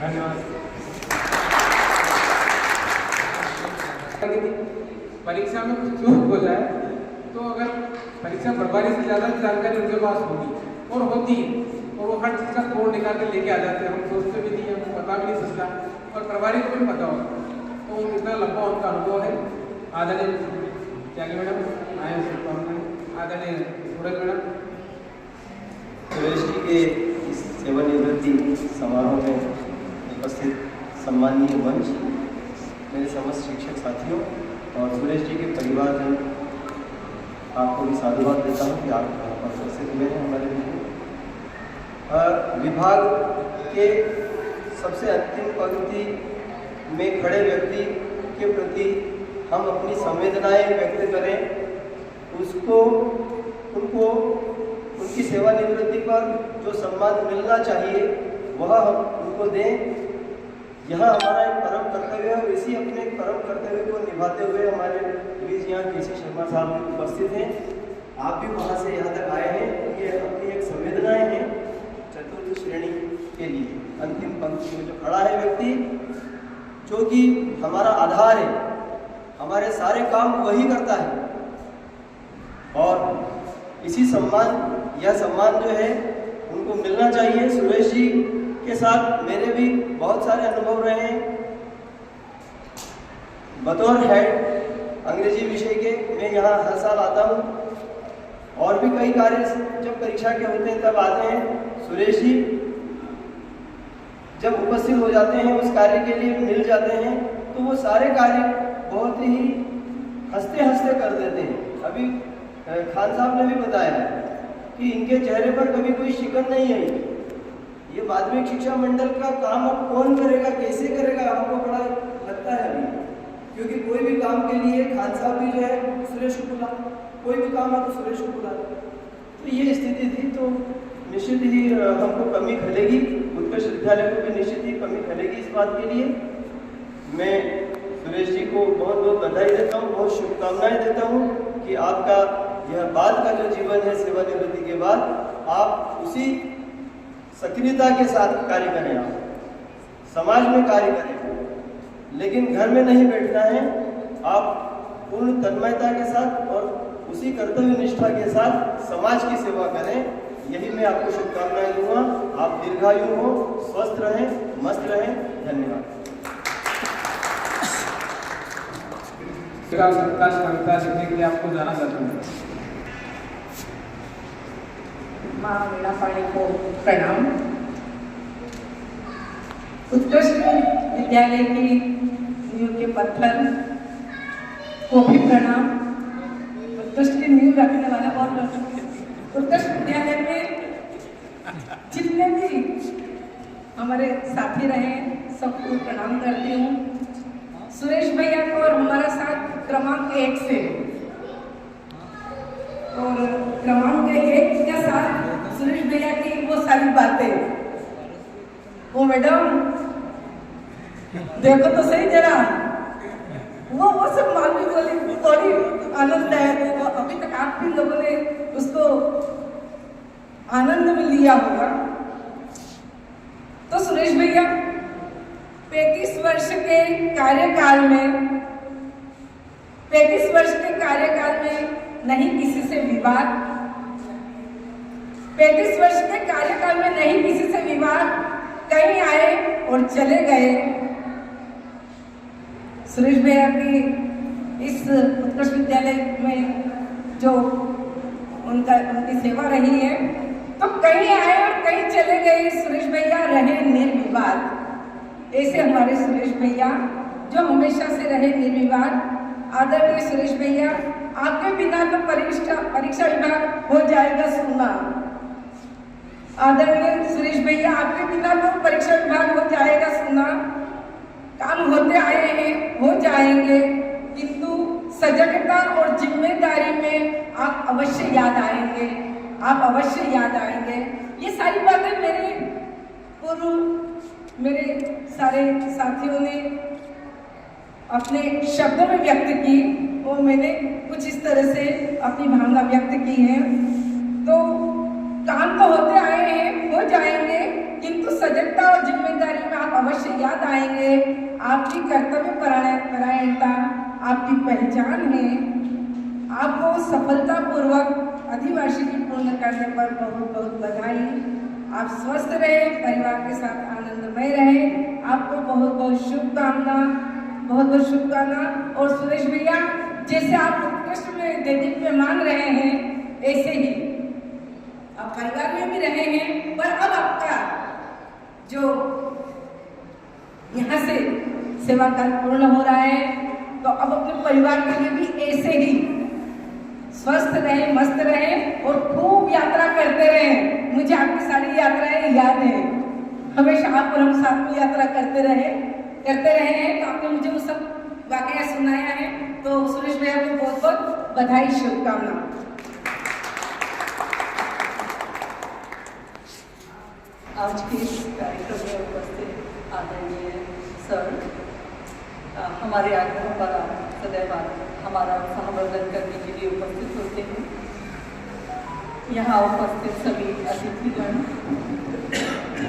[SPEAKER 7] धन्यवाद।
[SPEAKER 1] परीक्षा में कुछ चूक हो जाए तो अगर परीक्षा प्रभारी से ज़्यादा जानकारी उनके पास होगी और होती है, और वो हर चीज़ का कोड निकाल के लेके आ जाते हैं। हम सोचते भी नहीं है, हमको पता भी नहीं सकता, और प्रभारी को भी पता होगा। तो इतना लंबा उनका अनुभव है। आदरणीय त्यागी मैडम आए, आदरणीय सूरज मैडम।
[SPEAKER 3] सुरेश जी के इस सेवानिवृत्ति समारोह में उपस्थित सम्माननीय मंच, मेरे समस्त शिक्षक साथियों और सुरेश जी के परिवारजन, आपको भी साधुवाद देता हूँ कि आप यहाँ पर उपस्थित हुए हैं हमारे लिए। विभाग के सबसे अंतिम पंक्ति में खड़े व्यक्ति के प्रति हम अपनी संवेदनाएं व्यक्त करें, उनको उनकी सेवानिवृत्ति पर जो सम्मान मिलना चाहिए वह हम उनको दें। यह हमारा एक परम कर्तव्य है, और इसी अपने परम कर्तव्य को निभाते हुए हमारे प्लीज यहाँ केसी शर्मा साहब भी उपस्थित हैं। आप भी वहाँ से यहाँ तक आए हैं, ये अपनी एक संवेदनाएं हैं चतुर्थ श्रेणी के लिए। अंतिम पंक्ति में जो खड़ा है व्यक्ति, जो कि हमारा आधार है, हमारे सारे काम वही करता है, और इसी यह सम्मान जो है उनको मिलना चाहिए। सुरेश जी के साथ मेरे भी बहुत सारे अनुभव रहे हैं। बतौर हेड अंग्रेजी विषय के मैं यहाँ हर साल आता हूँ, और भी कई कार्य जब परीक्षा के होते हैं तब आते हैं। सुरेश जी जब उपस्थित हो जाते हैं, उस कार्य के लिए मिल जाते हैं, तो वो सारे कार्य बहुत ही हंसते हंसते कर देते हैं। अभी खान साहब ने भी बताया कि इनके चेहरे पर कभी कोई शिकन नहीं आई। ये माध्यमिक शिक्षा मंडल का काम अब कौन करेगा, कैसे करेगा, हमको बड़ा लगता है अभी, क्योंकि कोई भी काम के लिए खान साहब भी जो है सुरेश को बुला, कोई भी काम है तो सुरेश को बुला। तो ये स्थिति थी, तो निश्चित ही हमको कमी खलेगी, उत्कृष्ट विद्यालय को भी निश्चित ही कमी खलेगी। इस बात के लिए मैं सुरेश जी को बहुत बहुत बधाई देता हूँ, बहुत शुभकामनाएं देता हूँ कि आपका यह बाद का जो जीवन है सेवानिवृत्ति के बाद, आप उसी सक्रियता के साथ कार्य करें, आप समाज में कार्य करें, लेकिन घर में नहीं बैठना है। आप पूर्ण तन्मयता के साथ और उसी कर्तव्य निष्ठा के साथ समाज की सेवा करें। यही मैं आपको शुभकामनाएं दूंगा। आप दीर्घायु हो, स्वस्थ रहें, मस्त रहें। धन्यवाद।
[SPEAKER 1] कविता लिखने के लिए आपको जाना चाहता हूँ।
[SPEAKER 6] माँ वीणा पाणी को प्रणाम। उत्कृष्ट विद्यालय की नींव के पत्थर को भी प्रणाम। उत्कृष्ट की नींव रखने वाला बहुत उत्कृष्ट विद्यालय में जितने भी हमारे साथी रहे सबको प्रणाम करती हूँ। सुरेश भैया को और हमारा साथ क्रमांक 1 से, और क्रमांक 1 के साथ सुरेश भैया की वो सारी बातें, वो मैडम देखो तो सही जरा, वो सब मालूम बोली बड़ी आनंददायक, और अभी तक आप भी लोगों ने उसको आनंद में लिया होगा। तो सुरेश भैया 35 वर्ष के कार्यकाल में नहीं किसी से विवाद,
[SPEAKER 2] 35 वर्ष के कार्यकाल में नहीं किसी से विवाद, कहीं आए और चले गए। सुरेश भैया की इस उत्कृष्ट विद्यालय में जो उनकी सेवा रही है, तो कहीं आए और कहीं चले गए। सुरेश भैया रहे निर्विवाद। ऐसे हमारे सुरेश भैया जो हमेशा से रहे निर्विवाद। आदरणीय सुरेश भैया, आपके बिना तो परीक्षा विभाग हो जाएगा सुना। आदरणीय सुरेश भैया, आपके बिना तो परीक्षा विभाग हो जाएगा सुना। काम होते आए हैं, हो जाएंगे, किंतु सजगता और जिम्मेदारी में आप अवश्य याद आएंगे, आप अवश्य याद आएंगे। ये सारी बातें मेरे सारे साथियों ने अपने शब्दों में व्यक्त की और मैंने कुछ इस तरह से अपनी भावना व्यक्त की है। तो काम तो होते आए हैं, हो जाएंगे, किंतु सजगता और जिम्मेदारी में आप अवश्य याद आएंगे। आपकी कर्तव्य परायणता आपकी पहचान है। आपको सफलतापूर्वक अधिवार्षिकी पूर्ण करने पर बहुत बहुत बधाई। आप स्वस्थ रहे, परिवार के साथ आनंदमय रहे। आपको बहुत बहुत शुभकामना, बहुत बहुत शुभकामना। और सुरेश भैया, जैसे आप उत्कृष्ट में देदीप्य मान रहे हैं, ऐसे ही आप परिवार में भी रहे हैं, पर अब आपका जो यहाँ से सेवा काल पूर्ण हो रहा है, तो अब अपने परिवार के लिए भी ऐसे ही स्वस्थ रहे, मस्त रहे और खूब यात्रा करते रहे। मुझे आपकी सारी यात्राएं याद है, हमेशा आप और हम साथ में यात्रा करते रहे हैं। तो आपने मुझे वो सब वाकया सुनाया है, तो सुरेश भैया को बहुत बहुत बधाई, शुभकामना।
[SPEAKER 6] आज के इस कार्यक्रम में उपस्थित आदरणीय सर, हमारे आग्रह पर सदैव हमारा उत्साहवर्धन करने के लिए उपस्थित होते हैं। यहाँ उपस्थित सभी अतिथिगण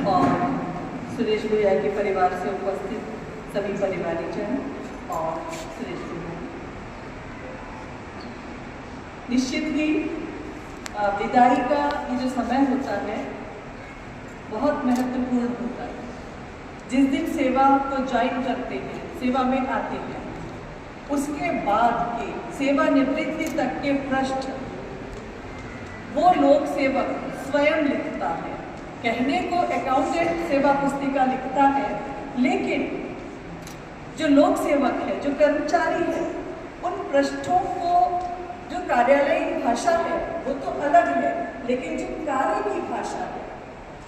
[SPEAKER 6] और सुरेश भैया के परिवार से उपस्थित सभी परिवारीजन और सुरेश भैया, निश्चित ही विदाई का ये जो समय होता है बहुत महत्वपूर्ण होता है। जिस दिन सेवा को ज्वाइन करते हैं, सेवा में आते हैं, उसके बाद के सेवा निवृत्ति तक के पृष्ठ वो लोक सेवक स्वयं लिखता है। कहने को अकाउंटेंट सेवा पुस्तिका लिखता है, लेकिन जो लोक सेवक है, जो कर्मचारी है, उन पृष्ठों को जो कार्यालयीन भाषा है वो तो अलग है, लेकिन जो कार्य की भाषा है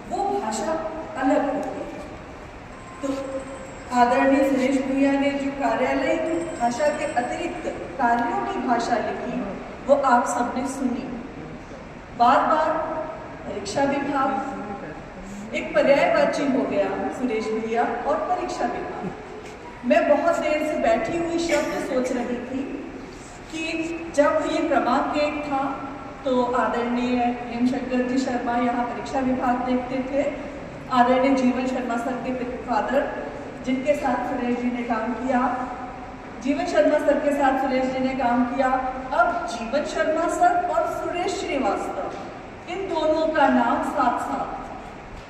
[SPEAKER 6] वो भाषा अलग होती है। तो आदरणीय सुरेश भैया ने जो कार्यालय भाषा के अतिरिक्त कार्यों की भाषा लिखी, वो आप सबने सुनी। बार बार परीक्षा विभाग एक पर्यायवाची हो गया, सुरेश भैया और परीक्षा विभाग। मैं बहुत देर से बैठी हुई शब्द सोच रही थी कि जब ये क्रमांक 1 था तो आदरणीय हेमशंकर जी शर्मा यहाँ परीक्षा विभाग देखते थे। आदरणीय जीवन शर्मा सर के फादर, जिनके साथ सुरेश जी ने काम किया, जीवन शर्मा सर के साथ सुरेश जी ने काम किया। अब जीवन शर्मा सर और सुरेश श्रीवास्तव, इन दोनों का नाम साथ साथ।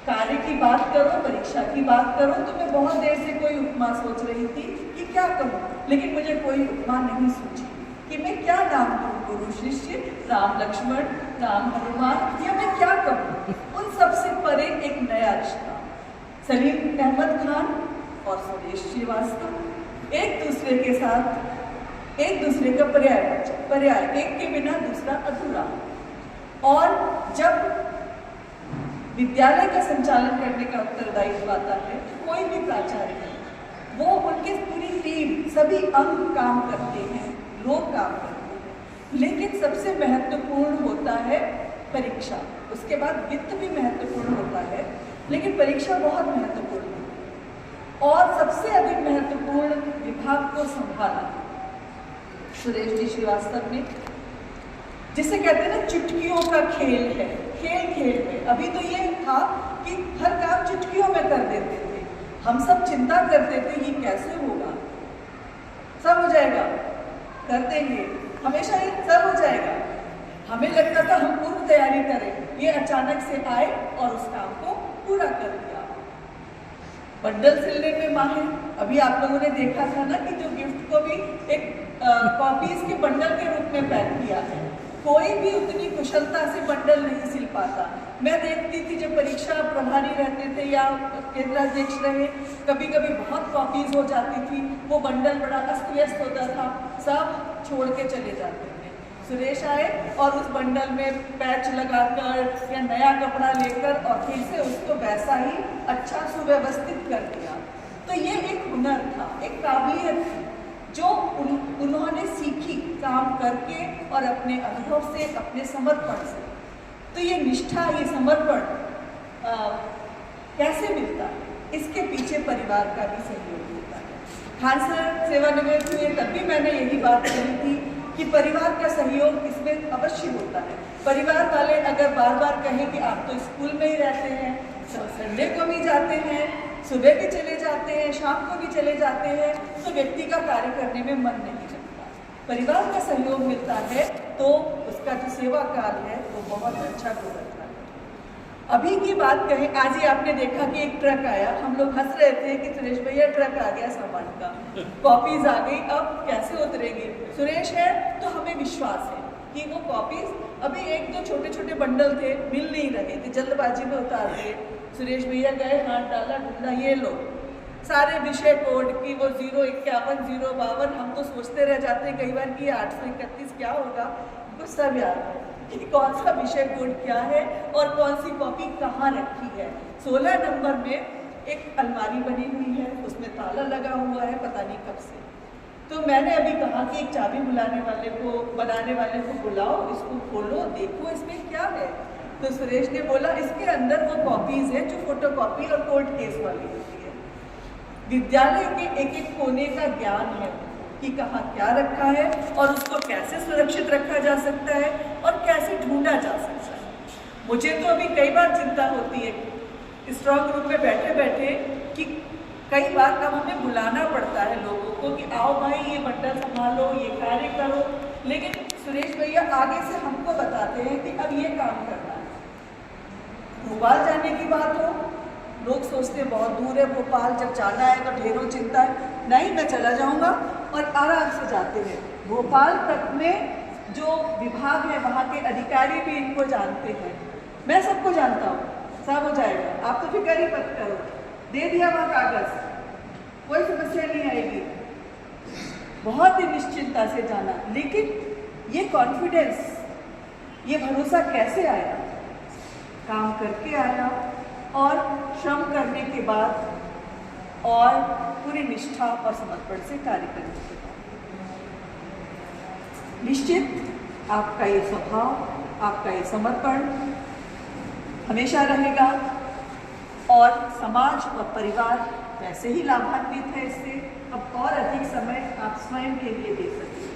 [SPEAKER 6] कार्य की बात करो, परीक्षा की बात करो, तो मैं बहुत देर से कोई उपमा सोच रही थी कि क्या कहूँ, लेकिन मुझे कोई उपमा नहीं सूझी कि मैं क्या नाम दूँ। गुरु शिष्य, राम लक्ष्मण, राम हनुमान, या मैं क्या कहूँ। उन सबसे परे एक नया रिश्ता, सलीम अहमद खान और सुरेश श्रीवास्तव एक दूसरे के साथ, एक दूसरे का पर्याय, एक के बिना दूसरा अधूरा। और जब विद्यालय का संचालन करने का उत्तरदायित्व आता है, तो कोई भी प्राचार्य है, वो उनकी पूरी टीम, सभी अंग काम करते हैं, लोग काम करते हैं, लेकिन सबसे महत्वपूर्ण होता है परीक्षा। उसके बाद वित्त भी महत्वपूर्ण होता है, लेकिन परीक्षा बहुत महत्वपूर्ण है। और सबसे अधिक महत्वपूर्ण विभाग को संभाला सुरेश जी श्रीवास्तव ने, जिसे कहते हैं ना चुटकियों का खेल है, खेल खेल में। अभी तो ये था कि हर काम चुटकियों में कर देते थे, हम सब चिंता करते थे ये कैसे होगा, सब हो जाएगा, कर देंगे, हमेशा ये सब हो जाएगा। हमें लगता था हम पूर्व तैयारी करें, ये अचानक से आए और उस काम को पूरा कर दिया। बंडल सिलने में माहिर, अभी आप लोगों ने देखा था ना कि जो गिफ्ट को भी एक कॉपीज के बंडल के रूप में पैक किया है। कोई भी उतनी कुशलता से बंडल नहीं सिल पाता। मैं देखती थी जब परीक्षा प्रभारी रहते थे या केंद्राध्यक्ष रहे, कभी कभी बहुत कॉपीज हो जाती थी, वो बंडल बड़ा अस्त व्यस्त होता था, सब छोड़ के चले जाते थे। सुरेश आए और उस बंडल में पैच लगाकर या नया कपड़ा लेकर और फिर से उसको वैसा ही अच्छा सुव्यवस्थित कर दिया। तो ये एक हुनर था, एक काबिलियत थी जो उन्होंने सीखी काम करके और अपने अनुभव से, अपने समर्पण से। तो ये निष्ठा, ये समर्पण कैसे मिलता है? इसके पीछे परिवार का भी सहयोग मिलता है। खान सर सेवानिवृत्त हुए तब भी मैंने यही बात कही थी कि परिवार का सहयोग इसमें अवश्य होता है। परिवार वाले अगर बार बार कहें कि आप तो स्कूल में ही रहते हैं, संडे को भी जाते हैं, सुबह भी चले जाते हैं, शाम को भी चले जाते हैं, तो व्यक्ति का कार्य करने में मन नहीं लगता। परिवार का सहयोग मिलता है तो उसका जो सेवा काल है वो बहुत अच्छा गुजरता है। अभी की बात कहें, आज ही आपने देखा कि एक ट्रक आया, हम लोग हंस रहे थे कि सुरेश भैया ट्रक आ गया सामान का, कॉपीज आ गई, अब कैसे उतरेगी? सुरेश है तो हमें विश्वास है कि वो कॉपीज, अभी एक दो छोटे छोटे बंडल थे, मिल नहीं रहे थे, जल्दबाजी में उतार दिए। सुरेश भैया गए, हाथ डाला, ढूंढा, ये लो सारे विषय कोड की वो 051 052, हम तो सोचते रह जाते हैं कई बार कि 831 क्या होगा, कुछ सब याद है कि कौन सा विषय कोड क्या है और कौन सी कॉपी कहाँ रखी है। 16 नंबर में एक अलमारी बनी हुई है, उसमें ताला लगा हुआ है, पता नहीं कब से। तो मैंने अभी कहा कि एक चाबी बनाने वाले को बुलाओ, इसको खोलो, देखो इसमें क्या है। तो सुरेश ने बोला इसके अंदर वो कॉपीज है जो फोटोकॉपी और कोर्ट केस वाली होती है। विद्यालय के एक एक कोने का ज्ञान है कि कहाँ क्या रखा है और उसको कैसे सुरक्षित रखा जा सकता है और कैसे ढूंढा जा सकता है। मुझे तो अभी कई बार चिंता होती है स्ट्रॉन्ग रूम में बैठे बैठे कि कई बार अब हमें बुलाना पड़ता है लोगों को कि आओ भाई ये बंडल संभालो, ये कार्य करो, लेकिन सुरेश भैया आगे से हमको बताते हैं कि अब ये काम करना है। भोपाल जाने की बात हो, लोग सोचते बहुत दूर है भोपाल, जब जाना है तो ढेरों चिंता है, नहीं मैं चला जाऊंगा और आराम से जाते हैं। भोपाल तक में जो विभाग है वहाँ के अधिकारी भी इनको जानते हैं, मैं सबको जानता हूँ, सब हो जाएगा, आप तो फिक्र ही मत करो, दे दिया वहाँ कागज, कोई समस्या नहीं आएगी। बहुत ही निश्चिंता से जाना, लेकिन ये कॉन्फिडेंस, ये भरोसा कैसे आया? काम करके आया और श्रम करने के बाद और पूरी निष्ठा और समर्पण से कार्य करने के बाद। निश्चित आपका ये स्वभाव, आपका ये समर्पण हमेशा रहेगा और समाज और परिवार वैसे ही लाभान्वित है इससे। अब और अधिक समय आप स्वयं के लिए दे सकते हैं,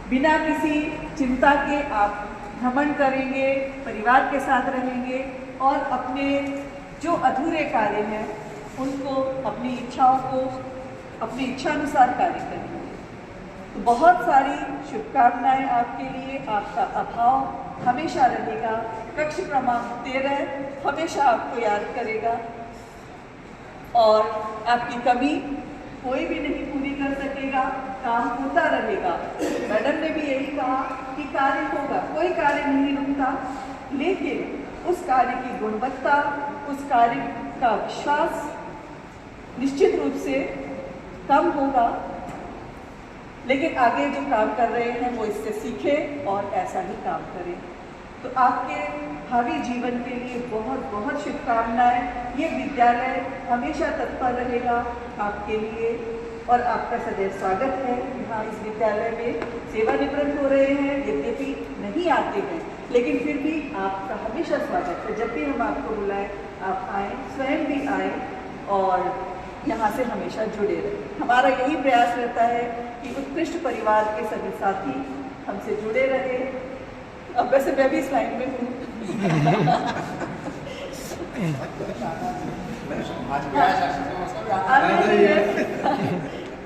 [SPEAKER 6] बिना किसी चिंता के आप भ्रमण करेंगे, परिवार के साथ रहेंगे और अपने जो अधूरे कार्य हैं उनको, अपनी इच्छाओं को अपनी इच्छानुसार कार्य करेंगे। तो बहुत सारी शुभकामनाएं आपके लिए। आपका अभाव हमेशा रहेगा, कक्ष क्रमांक 13 हमेशा आपको याद करेगा और आपकी कमी कोई भी नहीं पूरी कर सकेगा, काम होता रहेगा। मैडम ने भी यही कहा कि कार्य होगा, कोई कार्य नहीं रुकता, लेकिन उस कार्य की गुणवत्ता, उस कार्य का विश्वास निश्चित रूप से कम होगा, लेकिन आगे जो काम कर रहे हैं वो इससे सीखें और ऐसा ही काम करें। तो आपके भावी जीवन के लिए बहुत बहुत शुभकामनाएं। ये विद्यालय हमेशा तत्पर रहेगा आपके लिए और आपका सदैव स्वागत है। यहाँ इस विद्यालय में सेवानिवृत्त हो रहे हैं, यद्यपि नहीं आते हैं, लेकिन फिर भी आपका हमेशा स्वागत है। जब भी हम आपको बुलाएं आप आएँ, स्वयं भी आएँ और यहाँ से हमेशा जुड़े रहें। हमारा यही प्रयास रहता है कि उत्कृष्ट परिवार के सभी साथी हमसे जुड़े रहें। अब वैसे मैं भी इस लाइन में हूँ।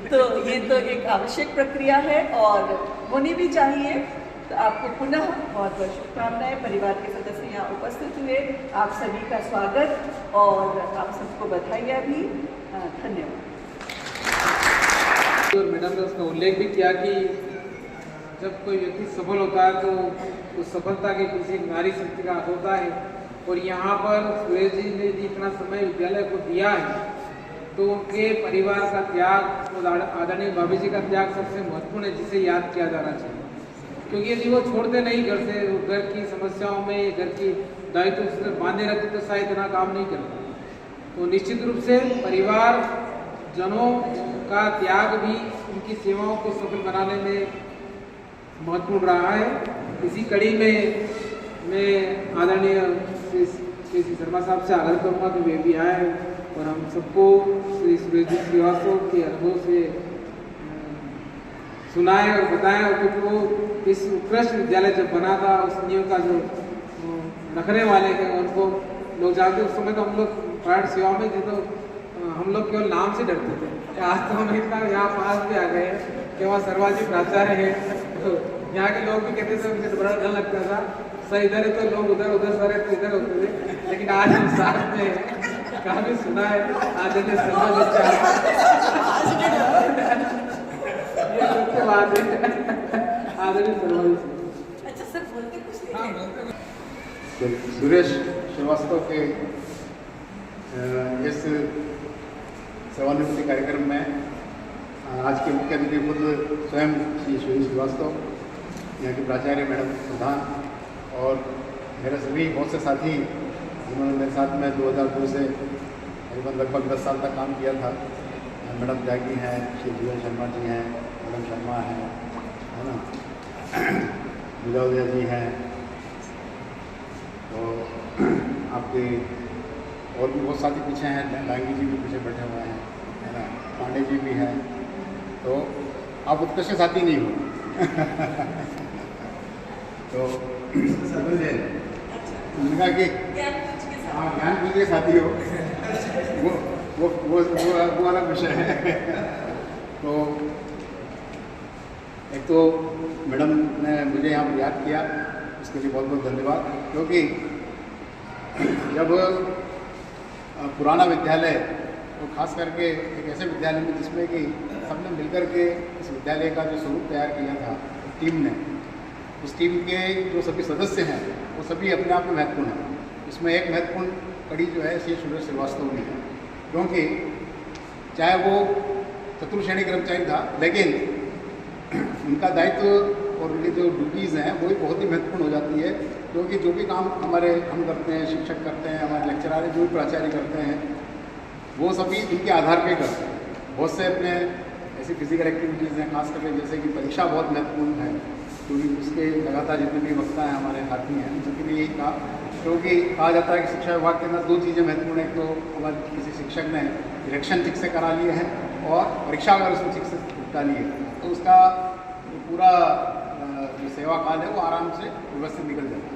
[SPEAKER 6] तो ये तो एक आवश्यक प्रक्रिया है और होनी भी चाहिए। तो आपको पुनः बहुत बहुत शुभकामनाएं। परिवार के सदस्य यहाँ उपस्थित हुए, आप सभी का स्वागत और आप सबको बधाइयाँ भी। धन्यवाद।
[SPEAKER 1] मैडम ने उसका उल्लेख भी किया कि जब कोई व्यक्ति सफल होता है तो उस सफलता के पीछे एक नारी शक्ति का हाथ होता है। और यहाँ पर सुरेश जी ने जितना समय विद्यालय को दिया है तो उनके परिवार का त्याग और आदरणीय भाभी जी का त्याग सबसे महत्वपूर्ण है, जिसे याद किया जाना चाहिए। क्योंकि यदि वो छोड़ते नहीं घर से, घर की समस्याओं में, घर की दायित्व से बांधे रहते तो शायद इतना काम नहीं करते। तो निश्चित रूप से परिवार जनों का त्याग भी उनकी सेवाओं को सफल बनाने में महत्वपूर्ण रहा है। इसी कड़ी में मैं आदरणीय श्री शर्मा साहब से आग्रह करूँगा कि वे भी आए और हम सबको श्री सुरेश जी श्रीवास्तव के अनुभव से सुनाएं और बताएं। और क्योंकि वो इस उत्कृष्ट विद्यालय जब बना था उस नियम का जो रखने वाले हैं उनको लोग जानते। उस समय तो हम लोग प्राइवेट सेवा में थे तो हम लोग केवल नाम से डरते थे। आज तो हम इतना यहाँ पास भी आ गए हैं कि वहाँ सर्वाजी प्राचार्य है, तो यहाँ के लोग भी कहते थे मुझे बड़ा डर लगता था, सर इधर है तो लोग उधर, उधर सर है तो इधर होते थे। लेकिन आज हम साथ में काफी सुना है आदरणीय शर्मा बच्चा ये सबसे बात है आदरणीय शर्मा जी।
[SPEAKER 6] अच्छा सर, बोलते कुछ नहीं।
[SPEAKER 8] तो सुरेश श्रीवास्तव के इस सेवानिवृत्ति कार्यक्रम में आज के मुख्य अतिथि खुद स्वयं श्री श्रीवास्तव, यहाँ के प्राचार्य मैडम प्रधान और मेरे सभी बहुत से साथी जिन्होंने मेरे साथ में 2002 से करीबन लगभग 10 साल तक काम किया था। मैडम त्यागी हैं, श्री जीवन शर्मा जी हैं, मैडम शर्मा हैं, है ना, विजय जी हैं, तो आपके और भी बहुत साथी पीछे हैं, डांगी जी भी पीछे बैठे हुए हैं, है ना, पांडे जी भी हैं। तो आप उत्कृष्ट साथी नहीं हो तो समझे उनका कि हाँ ज्ञान पूछ के साथी हो वो अलग विषय है। तो एक तो मैडम ने मुझे यहाँ पर याद किया, उसके लिए बहुत बहुत धन्यवाद। क्योंकि जब पुराना विद्यालय तो खास करके एक ऐसे विद्यालय में जिसमें कि सबने मिलकर के इस विद्यालय का जो स्वरूप तैयार किया था टीम ने, उस टीम के जो सभी सदस्य हैं वो सभी अपने आप में महत्वपूर्ण हैं। इसमें एक महत्वपूर्ण कड़ी जो है श्री सुरेश श्रीवास्तव ने है, क्योंकि चाहे वो चतुर्थ श्रेणी कर्मचारी था लेकिन उनका दायित्व और उनकी जो ड्यूटीज़ हैं वो भी बहुत ही महत्वपूर्ण हो जाती है। क्योंकि जो भी काम हम करते हैं, शिक्षक करते हैं, हमारे लेक्चरार जो भी प्राचार्य करते हैं, वो सभी इनके आधार पे करते हैं। बहुत से अपने ऐसी फिजिकल एक्टिविटीज़ हैं, खास करके जैसे कि परीक्षा बहुत महत्वपूर्ण है, क्योंकि उसके लगातार जितने भी वक्ता हैं हमारे साथी हैं उनके लिए यही कहा। क्योंकि कहा जाता है कि शिक्षा विभाग के अंदर 2 चीज़ें महत्वपूर्ण है। तो हमारे किसी शिक्षक ने इलेक्शन ठीक से करा लिए हैं और परीक्षा अगर उसमें ठीक से निपटा ली है तो उसका पूरा जो सेवा काल है वो आराम से व्यवस्थित निकल जाता है।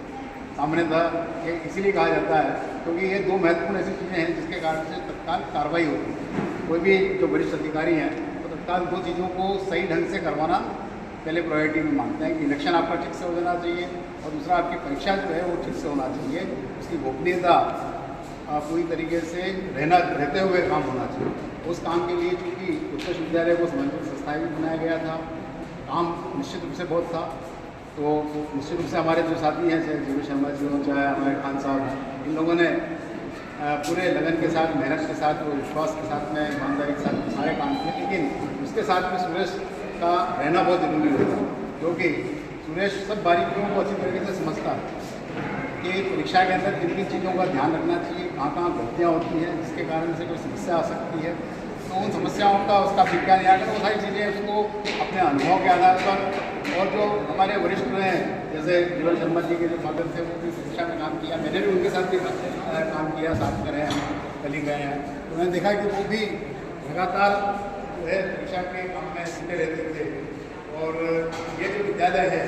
[SPEAKER 8] सामान्यतः ये इसीलिए कहा जाता है क्योंकि ये 2 महत्वपूर्ण ऐसी चीज़ें हैं जिसके कारण से तत्काल कार्रवाई होती है। कोई भी जो वरिष्ठ अधिकारी हैं तो तत्काल 2 चीज़ों को सही ढंग से करवाना पहले प्रायोरिटी में मानते हैं कि इलेक्शन आपका ठीक से हो जाना चाहिए और दूसरा आपकी परीक्षा जो है वो ठीक से होना चाहिए, उसकी गोपनीयता पूरी तरीके से रहते हुए काम होना चाहिए। उस काम के लिए चूँकि उत्कृष्ट विद्यालय को समन्वित संस्थाएँ भी बनाया गया था, काम निश्चित रूप से बहुत था। तो निश्चित रूप से हमारे जो साथी हैं चाहे जीवन शर्मा जी हों, चाहे हमारे खान साहब, इन लोगों ने पूरे लगन के साथ, मेहनत के साथ और विश्वास के साथ में, ईमानदारी के साथ सारे काम किए। लेकिन उसके साथ में सुरेश का रहना बहुत जरूरी होता है, क्योंकि सुरेश सब बारीकियों को अच्छी तरीके से समझता है कि परीक्षा के अंदर किन किन चीज़ों का ध्यान रखना चाहिए, कहाँ गलतियाँ होती हैं जिसके कारण से कोई समस्या आ सकती है। तो उन समस्याओं का उसका विज्ञान याद है, वो सारी चीज़ें उसको अपने अनुभव के आधार पर, और जो हमारे वरिष्ठ हैं जैसे जीवन शर्मा जी के जो फादर थे वो भी शिक्षा में काम किया, मैंने भी उनके साथ भी काम किया, साथ में रहे हैं, कल गए हैं। तो मैंने देखा कि वो भी लगातार जो है शिक्षा के काम में जुटे रहते थे। और ये जो विद्यालय है,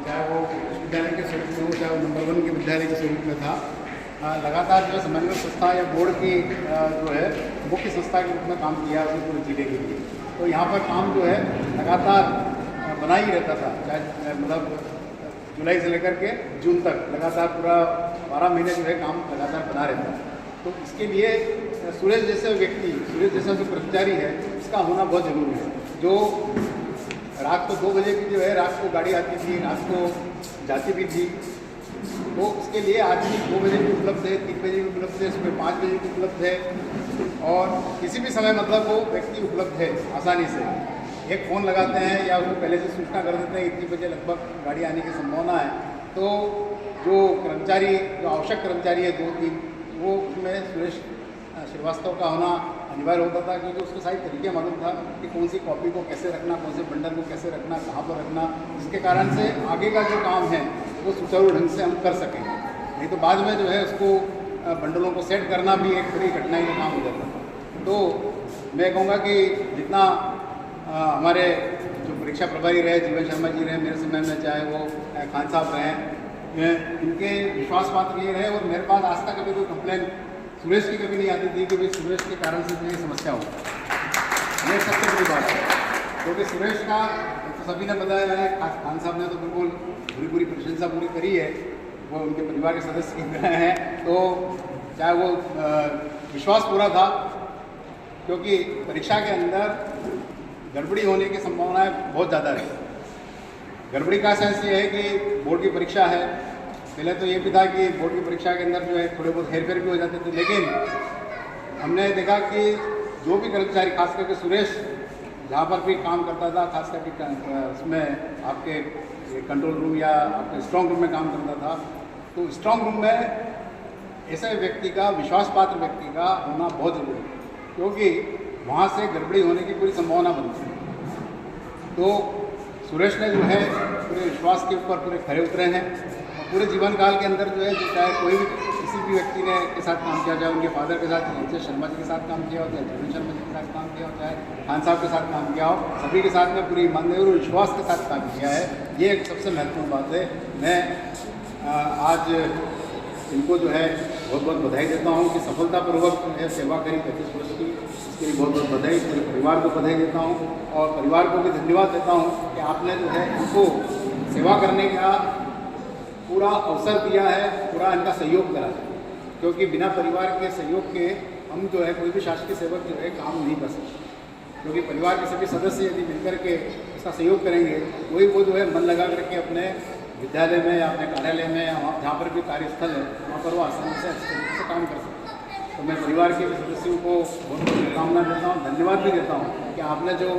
[SPEAKER 8] चाहे वो विद्यालय के स्वरूप में हो, चाहे वो नंबर 1 के विद्यालय के स्वरूप में था, लगातार जो समन्वय संस्था या बोर्ड की जो है मुख्य संस्था के रूप में काम किया उसने पूरे जिले के लिए। तो यहाँ पर काम जो है लगातार बना ही रहता था, चाहे मतलब जुलाई से लेकर के जून तक लगातार पूरा 12 महीने जो है काम लगातार बना रहता है। तो इसके लिए सुरेश जैसे व्यक्ति, सुरेश जैसा जो कर्मचारी है, इसका होना बहुत ज़रूरी है। जो रात को 2 बजे की जो है रात को गाड़ी आती थी, रात को जाती भी थी, तो इसके लिए आदमी 2 बजे भी उपलब्ध है, 3 बजे भी उपलब्ध है, सुबह 5 बजे भी उपलब्ध है, और किसी भी समय मतलब वो व्यक्ति उपलब्ध है आसानी से। एक फ़ोन लगाते हैं या उसको पहले से सूचना कर देते हैं इतनी बजे लगभग गाड़ी आने की संभावना है, तो जो कर्मचारी, जो आवश्यक कर्मचारी है 2-3, वो उसमें सुरेश श्रीवास्तव का होना अनिवार्य होता था, क्योंकि उसको सारी तरीके मालूम था कि कौन सी कॉपी को कैसे रखना, कौन से बंडल को कैसे रखना, कहाँ पर रखना, जिसके कारण से आगे का जो काम है वो सुचारू ढंग से हम कर सकें। नहीं तो बाद में जो है उसको बंडलों को सेट करना भी एक बड़ी कठिनाई का काम हो जाता था। तो मैं कहूँगा कि जितना हमारे जो परीक्षा प्रभारी रहे, जीवन शर्मा जी रहे मेरे समय में, चाहे वो खान साहब रहे, इनके विश्वास पात्र ये रहे, और मेरे पास आज तक कभी कोई कंप्लेन सुरेश की कभी नहीं आती थी कि भाई सुरेश के कारण से मेरी समस्या हो। ये सबसे बड़ी बात है, क्योंकि सुरेश का तो सभी ने बताया है, खान साहब ने तो बिल्कुल पूरी प्रशंसा पूरी करी है, वो उनके परिवार के सदस्य की तरह हैं, तो चाहे वो विश्वास पूरा था, क्योंकि परीक्षा के अंदर गड़बड़ी होने की संभावनाएं बहुत ज़्यादा है। गड़बड़ी का सेंस ये है कि बोर्ड की परीक्षा है, पहले तो ये भी था कि बोर्ड की परीक्षा के अंदर जो है थोड़े बहुत हेरफेर भी हो जाते थे, लेकिन हमने देखा कि जो भी कर्मचारी, खास करके सुरेश जहाँ पर भी काम करता था, खास करके उसमें आपके कंट्रोल रूम या आपके स्ट्रॉन्ग रूम में काम करता था, तो स्ट्रॉन्ग रूम में ऐसे व्यक्ति का, विश्वास पात्र व्यक्ति का होना बहुत ज़रूरी है, क्योंकि वहाँ से गड़बड़ी होने की पूरी संभावना बनती है। तो सुरेश ने जो है पूरे विश्वास के ऊपर पूरे खरे उतरे हैं, और पूरे जीवन काल के अंदर जो है, चाहे कोई भी किसी भी व्यक्ति ने के साथ काम किया, चाहे उनके फादर के साथ, जैसे शर्मा जी के साथ काम किया हो, चाहे जीवन शर्मा जी के साथ काम किया हो, चाहे खान साहब के साथ काम किया हो, सभी के साथ में पूरी ईमानदारी और विश्वास के साथ काम किया है। ये एक सबसे महत्वपूर्ण बात है। मैं आज इनको जो है बहुत बहुत बधाई देता हूँ कि सफलतापूर्वक जो है सेवा करी 35 वर्ष की, इसके लिए बहुत बहुत बधाई। पूरे परिवार को बधाई देता हूँ, और परिवार को भी धन्यवाद देता हूँ कि आपने जो है इनको सेवा करने का पूरा अवसर दिया है, पूरा इनका सहयोग करा है, क्योंकि बिना परिवार के सहयोग के हम जो है कोई भी शासकीय सेवक जो है काम नहीं कर सकते, क्योंकि परिवार के सभी सदस्य यदि मिलकर के इसका सहयोग करेंगे, वही वो जो है मन लगा करके अपने विद्यालय में या अपने कार्यालय में या जहाँ पर भी कार्यस्थल है वहाँ पर वो आसानी से अच्छे तरीके से काम कर सकते हैं। तो मैं परिवार के सदस्यों को बहुत बहुत शुभकामना देता हूँ, धन्यवाद भी देता हूँ कि आपने जो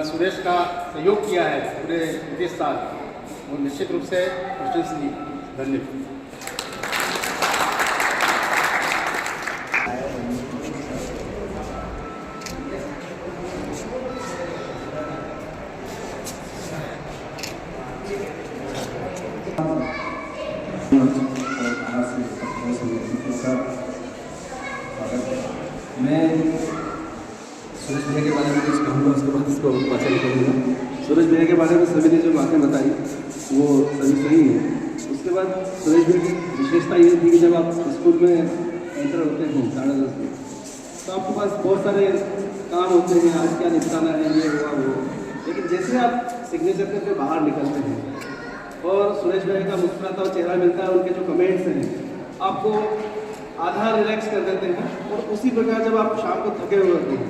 [SPEAKER 8] सुरेश का सहयोग किया है पूरे 30 साल, वो निश्चित रूप से प्रशंसनीय। धन्यवाद।
[SPEAKER 9] मैं सुरेश भैया के बारे में कुछ कहूँगा, उसके बाद इसको वाचन करूँगा। सुरेश भैया के बारे में सभी ने जो बातें बताई वो सभी सही है। उसके बाद सुरेश भैया की विशेषता ये थी कि जब आप स्कूल में एंटर होते हैं 10:30 बजे, तो आपके पास बहुत सारे काम होते हैं, आज क्या निपटाना है, ये हुआ वो, लेकिन जैसे आप सिग्नेचर करके बाहर निकलते हैं और सुरेश भैया का मुस्कुराता हुआ चेहरा मिलता है, उनके जो कमेंट्स हैं आपको आधा रिलैक्स कर देते हैं। और उसी प्रकार जब आप शाम को थके हुए होते हैं,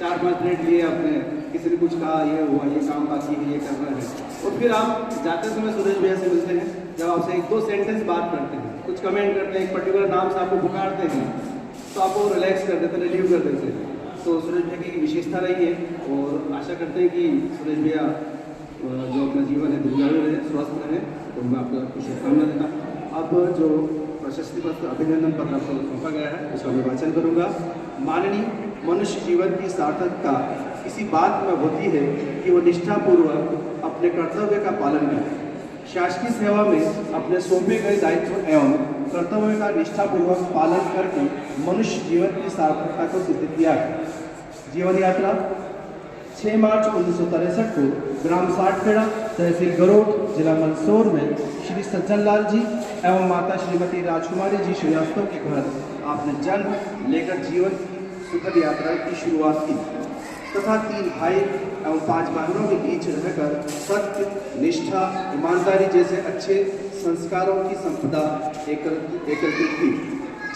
[SPEAKER 9] 4-5 मिनट लिए आपने, किसी ने कुछ कहा, ये हुआ, ये काम बाकी है, ये करना है, और फिर आप जाते समय सुरेश भैया से मिलते हैं, जब आपसे 1-2 सेंटेंस बात करते हैं, कुछ कमेंट करते हैं, एक पर्टिकुलर नाम से आपको पुकारते हैं, तो आपको रिलैक्स कर देते हैं, रिलीव कर देते हैं। तो सुरेश भैया की विशेषता रही है, और आशा करते हैं कि सुरेश भैया जो अपना जीवन है दीर्घायु रहे, स्वस्थ रहे, तो मैं आपको शुभकामना देता हूँ। अब जो प्रशस्ति पत्र, अभिनंदन पत्र आपको सौंपा गया है, उसका मैं वाचन करूँगा। माननीय, मनुष्य जीवन की सार्थकता किसी बात में होती है कि वो निष्ठापूर्वक अपने कर्तव्य का पालन करे। शासकीय सेवा में अपने सौंपे गए दायित्व एवं कर्तव्य का निष्ठापूर्वक पालन करके मनुष्य जीवन की सार्थकता को सिद्ध किया है। जीवन यात्रा 6 मार्च 1963 को ग्राम साठखेड़ा, तहसील गरोठ, जिला मंदसौर में श्री सज्जन लाल जी एवं माता श्रीमती राजकुमारी जी श्रीवास्तव के घर आपने जन्म लेकर जीवन की सुखद यात्रा की शुरुआत की। तथा 3 भाई एवं 5 बहनों के बीच रहकर सत्य, निष्ठा, ईमानदारी जैसे अच्छे संस्कारों की संपदा एकत्रित की,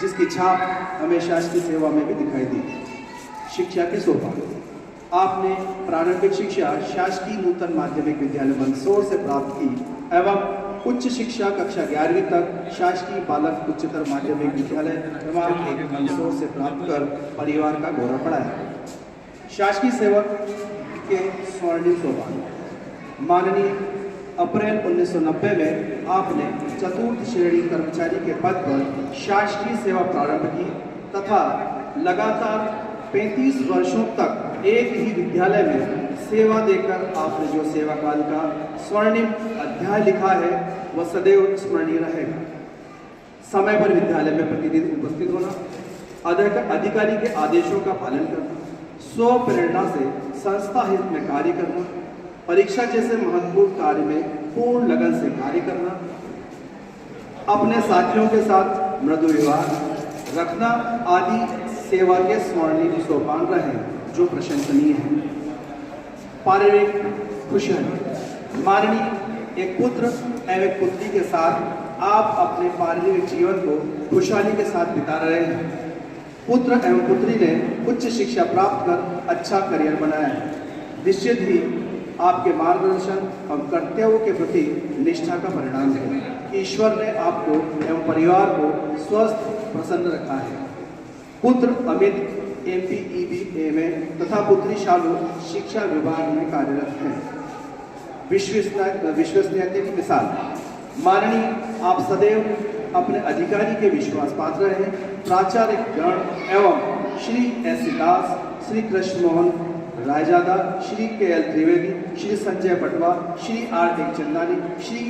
[SPEAKER 9] जिसकी छाप हमें शासकीय सेवा में भी दिखाई दी। शिक्षा के सोपान। आपने प्रारंभिक शिक्षा शासकीय नूतन माध्यमिक विद्यालय मंदसौर से प्राप्त की एवं उच्च शिक्षा कक्षा 11वीं तक शासकीय बालक उच्चतर माध्यमिक विद्यालय क्रमांक 1 मंदसौर से प्राप्त कर परिवार का गौरव बढ़ाया। शासकीय सेवक के स्वर्णिम सोपान। माननीय अप्रैल 1990 में आपने चतुर्थ श्रेणी कर्मचारी के पद पर शासकीय सेवा प्रारंभ की तथा लगातार 35 वर्षों तक एक ही विद्यालय में सेवा देकर आपने जो सेवा काल का स्वर्णिम अध्याय लिखा है वह सदैव स्मरणीय रहेगा। समय पर विद्यालय में प्रतिदिन उपस्थित होना, अधिकारी के आदेशों का पालन करना, स्व प्रेरणा से संस्था हित में कार्य करना, परीक्षा जैसे महत्वपूर्ण कार्य में पूर्ण लगन से कार्य करना, अपने साथियों के साथ मृदु व्यवहार रखना आदि सेवा के स्वर्णिम सोपान रहे जो प्रशंसनीय है। पारिवारिक खुशहाली। माननीय एक पुत्र एवं एक पुत्री के साथ आप अपने पारिवारिक जीवन को खुशहाली के साथ बिता रहे हैं। पुत्र एवं पुत्री ने उच्च शिक्षा प्राप्त कर अच्छा करियर बनाया है। निश्चित ही आपके मार्गदर्शन और कर्तव्यों के प्रति निष्ठा का परिणाम है कि ईश्वर ने आपको एवं परिवार को स्वस्थ प्रसन्न रखा है। पुत्र अमित MPEBA में तथा पुत्री शालू शिक्षा विभाग में कार्यरत हैं। विश्वसनीयता की मिसाल। माननीय आप सदैव अपने अधिकारी के विश्वास पात्र रहे। प्राचार्य गण एवं Shri S. Das, Shri Krishna Mohan Raizada, Shri KL Trivedi, Shri Sanjay Patwa, Shri R. Chandani, Shri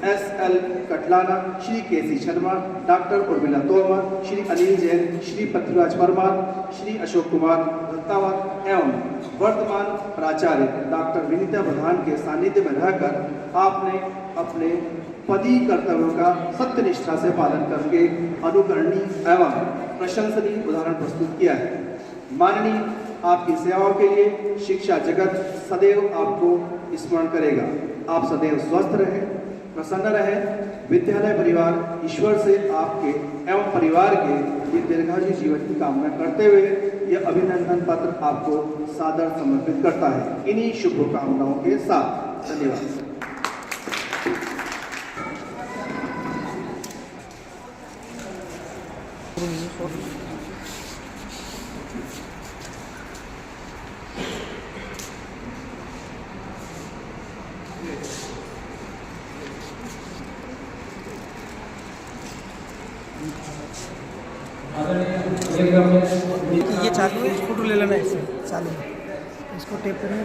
[SPEAKER 9] SL Katlana, Shri KC Sharma, doctor Urmila Tomar, Shri Anil Jain, Shri Prithviraj Parmar, Shri Ashok Kumar Dattawat एवं वर्तमान प्राचार्य डॉक्टर विनीता प्रधान के सानिध्य में रहकर आपने अपने पदी कर्तव्यों का सत्यनिष्ठा से पालन करके अनुकरणीय एवं प्रशंसनीय उदाहरण प्रस्तुत किया है। माननीय आपकी सेवाओं के लिए शिक्षा जगत सदैव आपको स्मरण करेगा। आप सदैव स्वस्थ रहें, प्रसन्न रहें। विद्यालय परिवार ईश्वर से आपके एवं परिवार के दीर्घायु जीवन की कामना करते हुए यह अभिनंदन पत्र आपको सादर समर्पित करता है। इन्हीं शुभकामनाओं के साथ धन्यवाद।
[SPEAKER 10] ये चालू है, फोटो ले लेना इससे चालू है, इसको टेप करेंगे।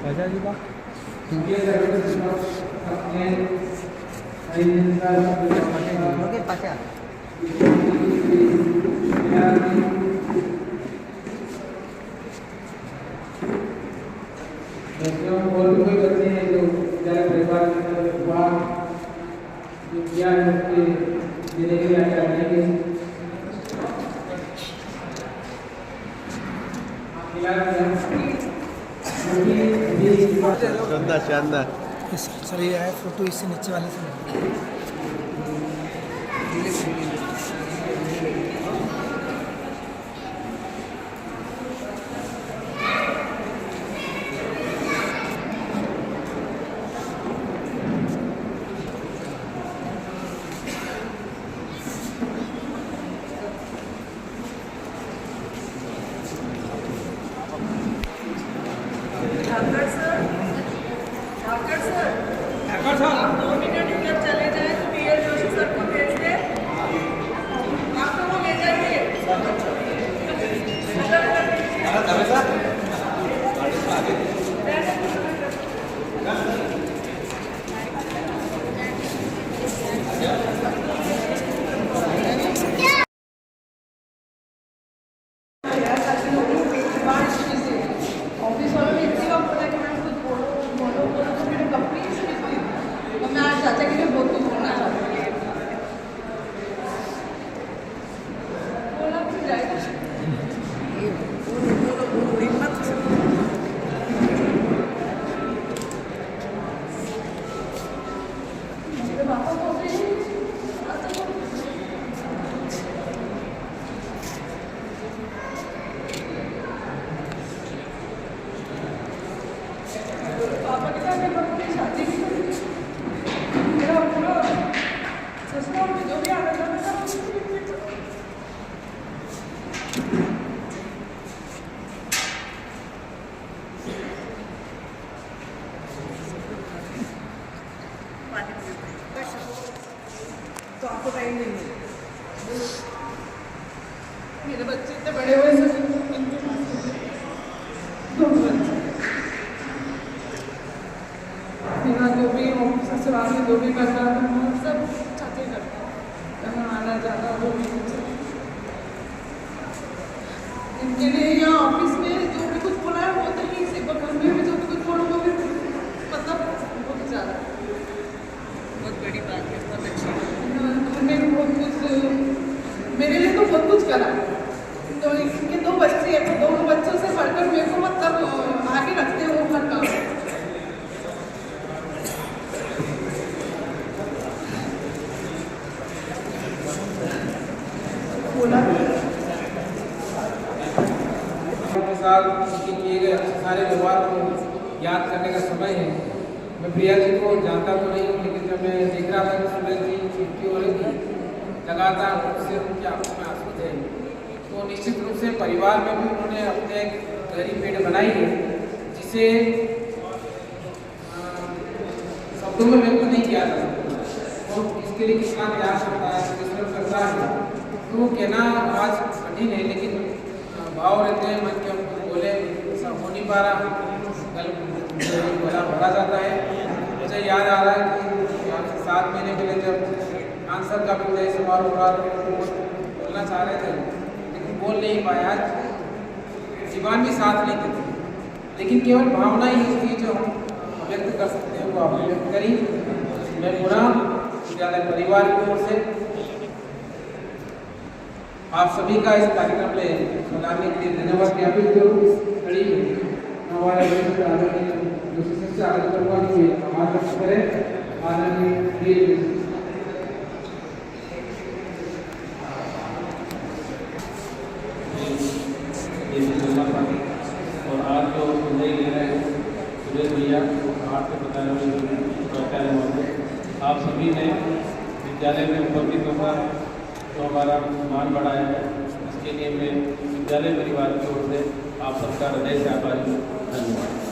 [SPEAKER 10] राजा जी का
[SPEAKER 1] और भी कोई बच्चे हैं जो विद्यालय परिवार ज्ञान देने के लिए आचार्य रहेंगे।
[SPEAKER 5] शानदार।
[SPEAKER 10] सर ये है फोटो इससे नीचे वाले से।
[SPEAKER 6] ऑफिस वालों ने इतनी कम पापा के साथ मैं अपनी शादी भी करी। मेरा पूरा ससुराल में जो भी आना था मैं सब तो आपको टाइम नहीं है। मेरे बच्चे इतने बड़े हुए सब मेरा जो भी ससुराल में जो भी करना था सब चाचे करता कहाँ आना जाना वो भी इनके लिए यहाँ ऑफिस में जो भी कुछ बोला है वो तो नहीं से घर में भी जो भी कुछ बोलो वो भी मतलब बहुत ज़्यादा बहुत बड़ी बात है, बहुत अच्छी घर में भी बहुत कुछ मेरे लिए तो बहुत कुछ करा। तो इनके 2 बच्चे हैं तो दोनों बच्चों से बढ़कर मेरे को मतलब आगे रखते हैं वो हर काम।
[SPEAKER 1] के साथ उनके किए गए सारे व्यवहार को याद करने का समय है। मैं प्रिया जी को जानता तो नहीं हूँ, लेकिन जब मैं देख रहा था कि सूरज जी छुट्टी हो रही थी लगातार उससे उनकी आंखों में आंसू थे, तो निश्चित रूप से परिवार में भी उन्होंने अपने एक गहरी पेड़ बनाई है जिसे शब्दों में व्यक्त नहीं किया जा सकता। और इसके लिए कितना प्रयास करता है, परिश्रम करता है, तो वो कहना आज कठिन है, लेकिन भाव रहते हैं मन के हम बोले ऐसा हो नहीं पा रहा, कल बोला भरा जाता है। मुझे याद आ रहा है कि आज से 7 महीने पहले जब आंसर का विजय समारोह हो रहा था तो बोलना चाह रहे थे लेकिन बोल नहीं पाए। आज जीवन भी साथ नहीं देते, लेकिन केवल भावना ही होती है जो हम व्यक्त कर सकते हैं, वो आपने व्यक्त करी। मैं पुनः विद्यालय परिवार की ओर से आप सभी का इस कार्यक्रम में सलामी के लिए धन्यवाद ज्ञापित करूँ। कड़ी हमारे जो शिक्षा कार्यक्रम की मार्गदर्शन करें आदरणीय
[SPEAKER 4] और आज जो विजय ले रहे हैं सुरेश भैया आपके प्राचार्य महोदय, आप सभी ने विद्यालय में उपस्थित होकर तो हमारा मान बढ़ाया है, इसके लिए मैं विद्यालय परिवार की ओर से आप सबका हृदय से आभारी हूँ। धन्यवाद।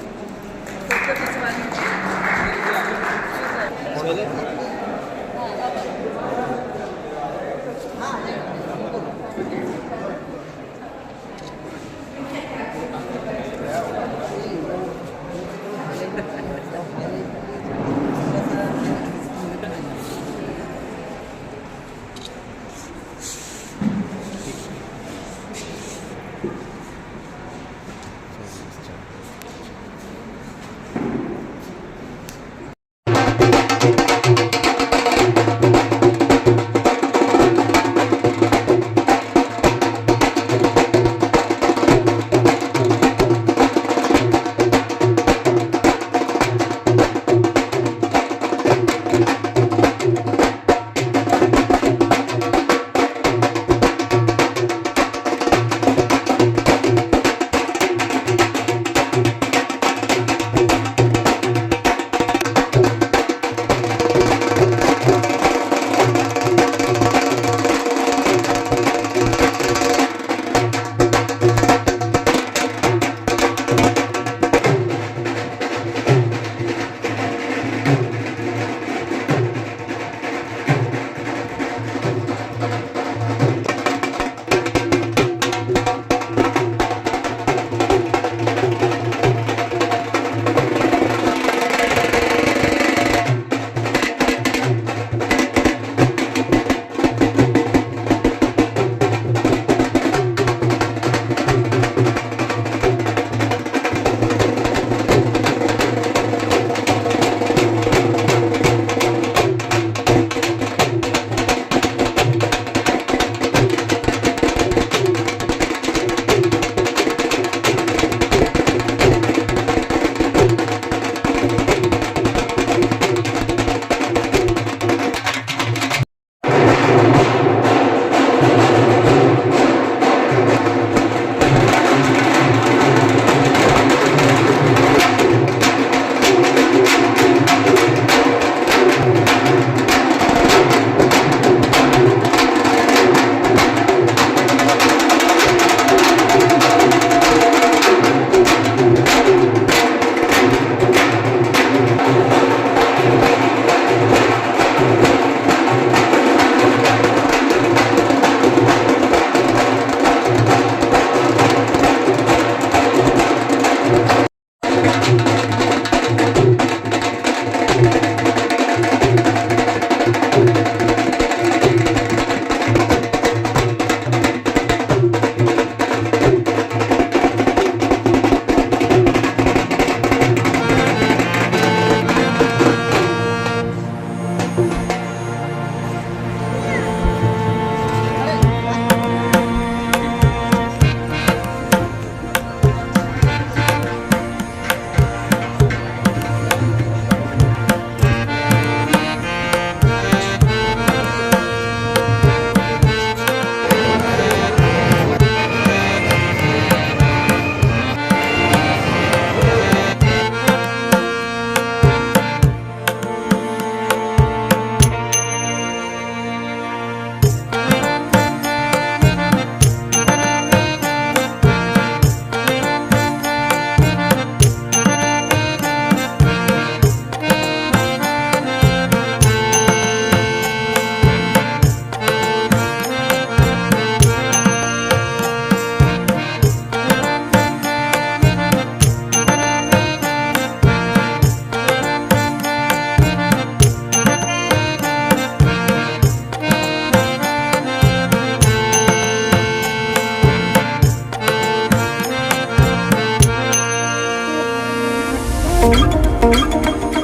[SPEAKER 11] है।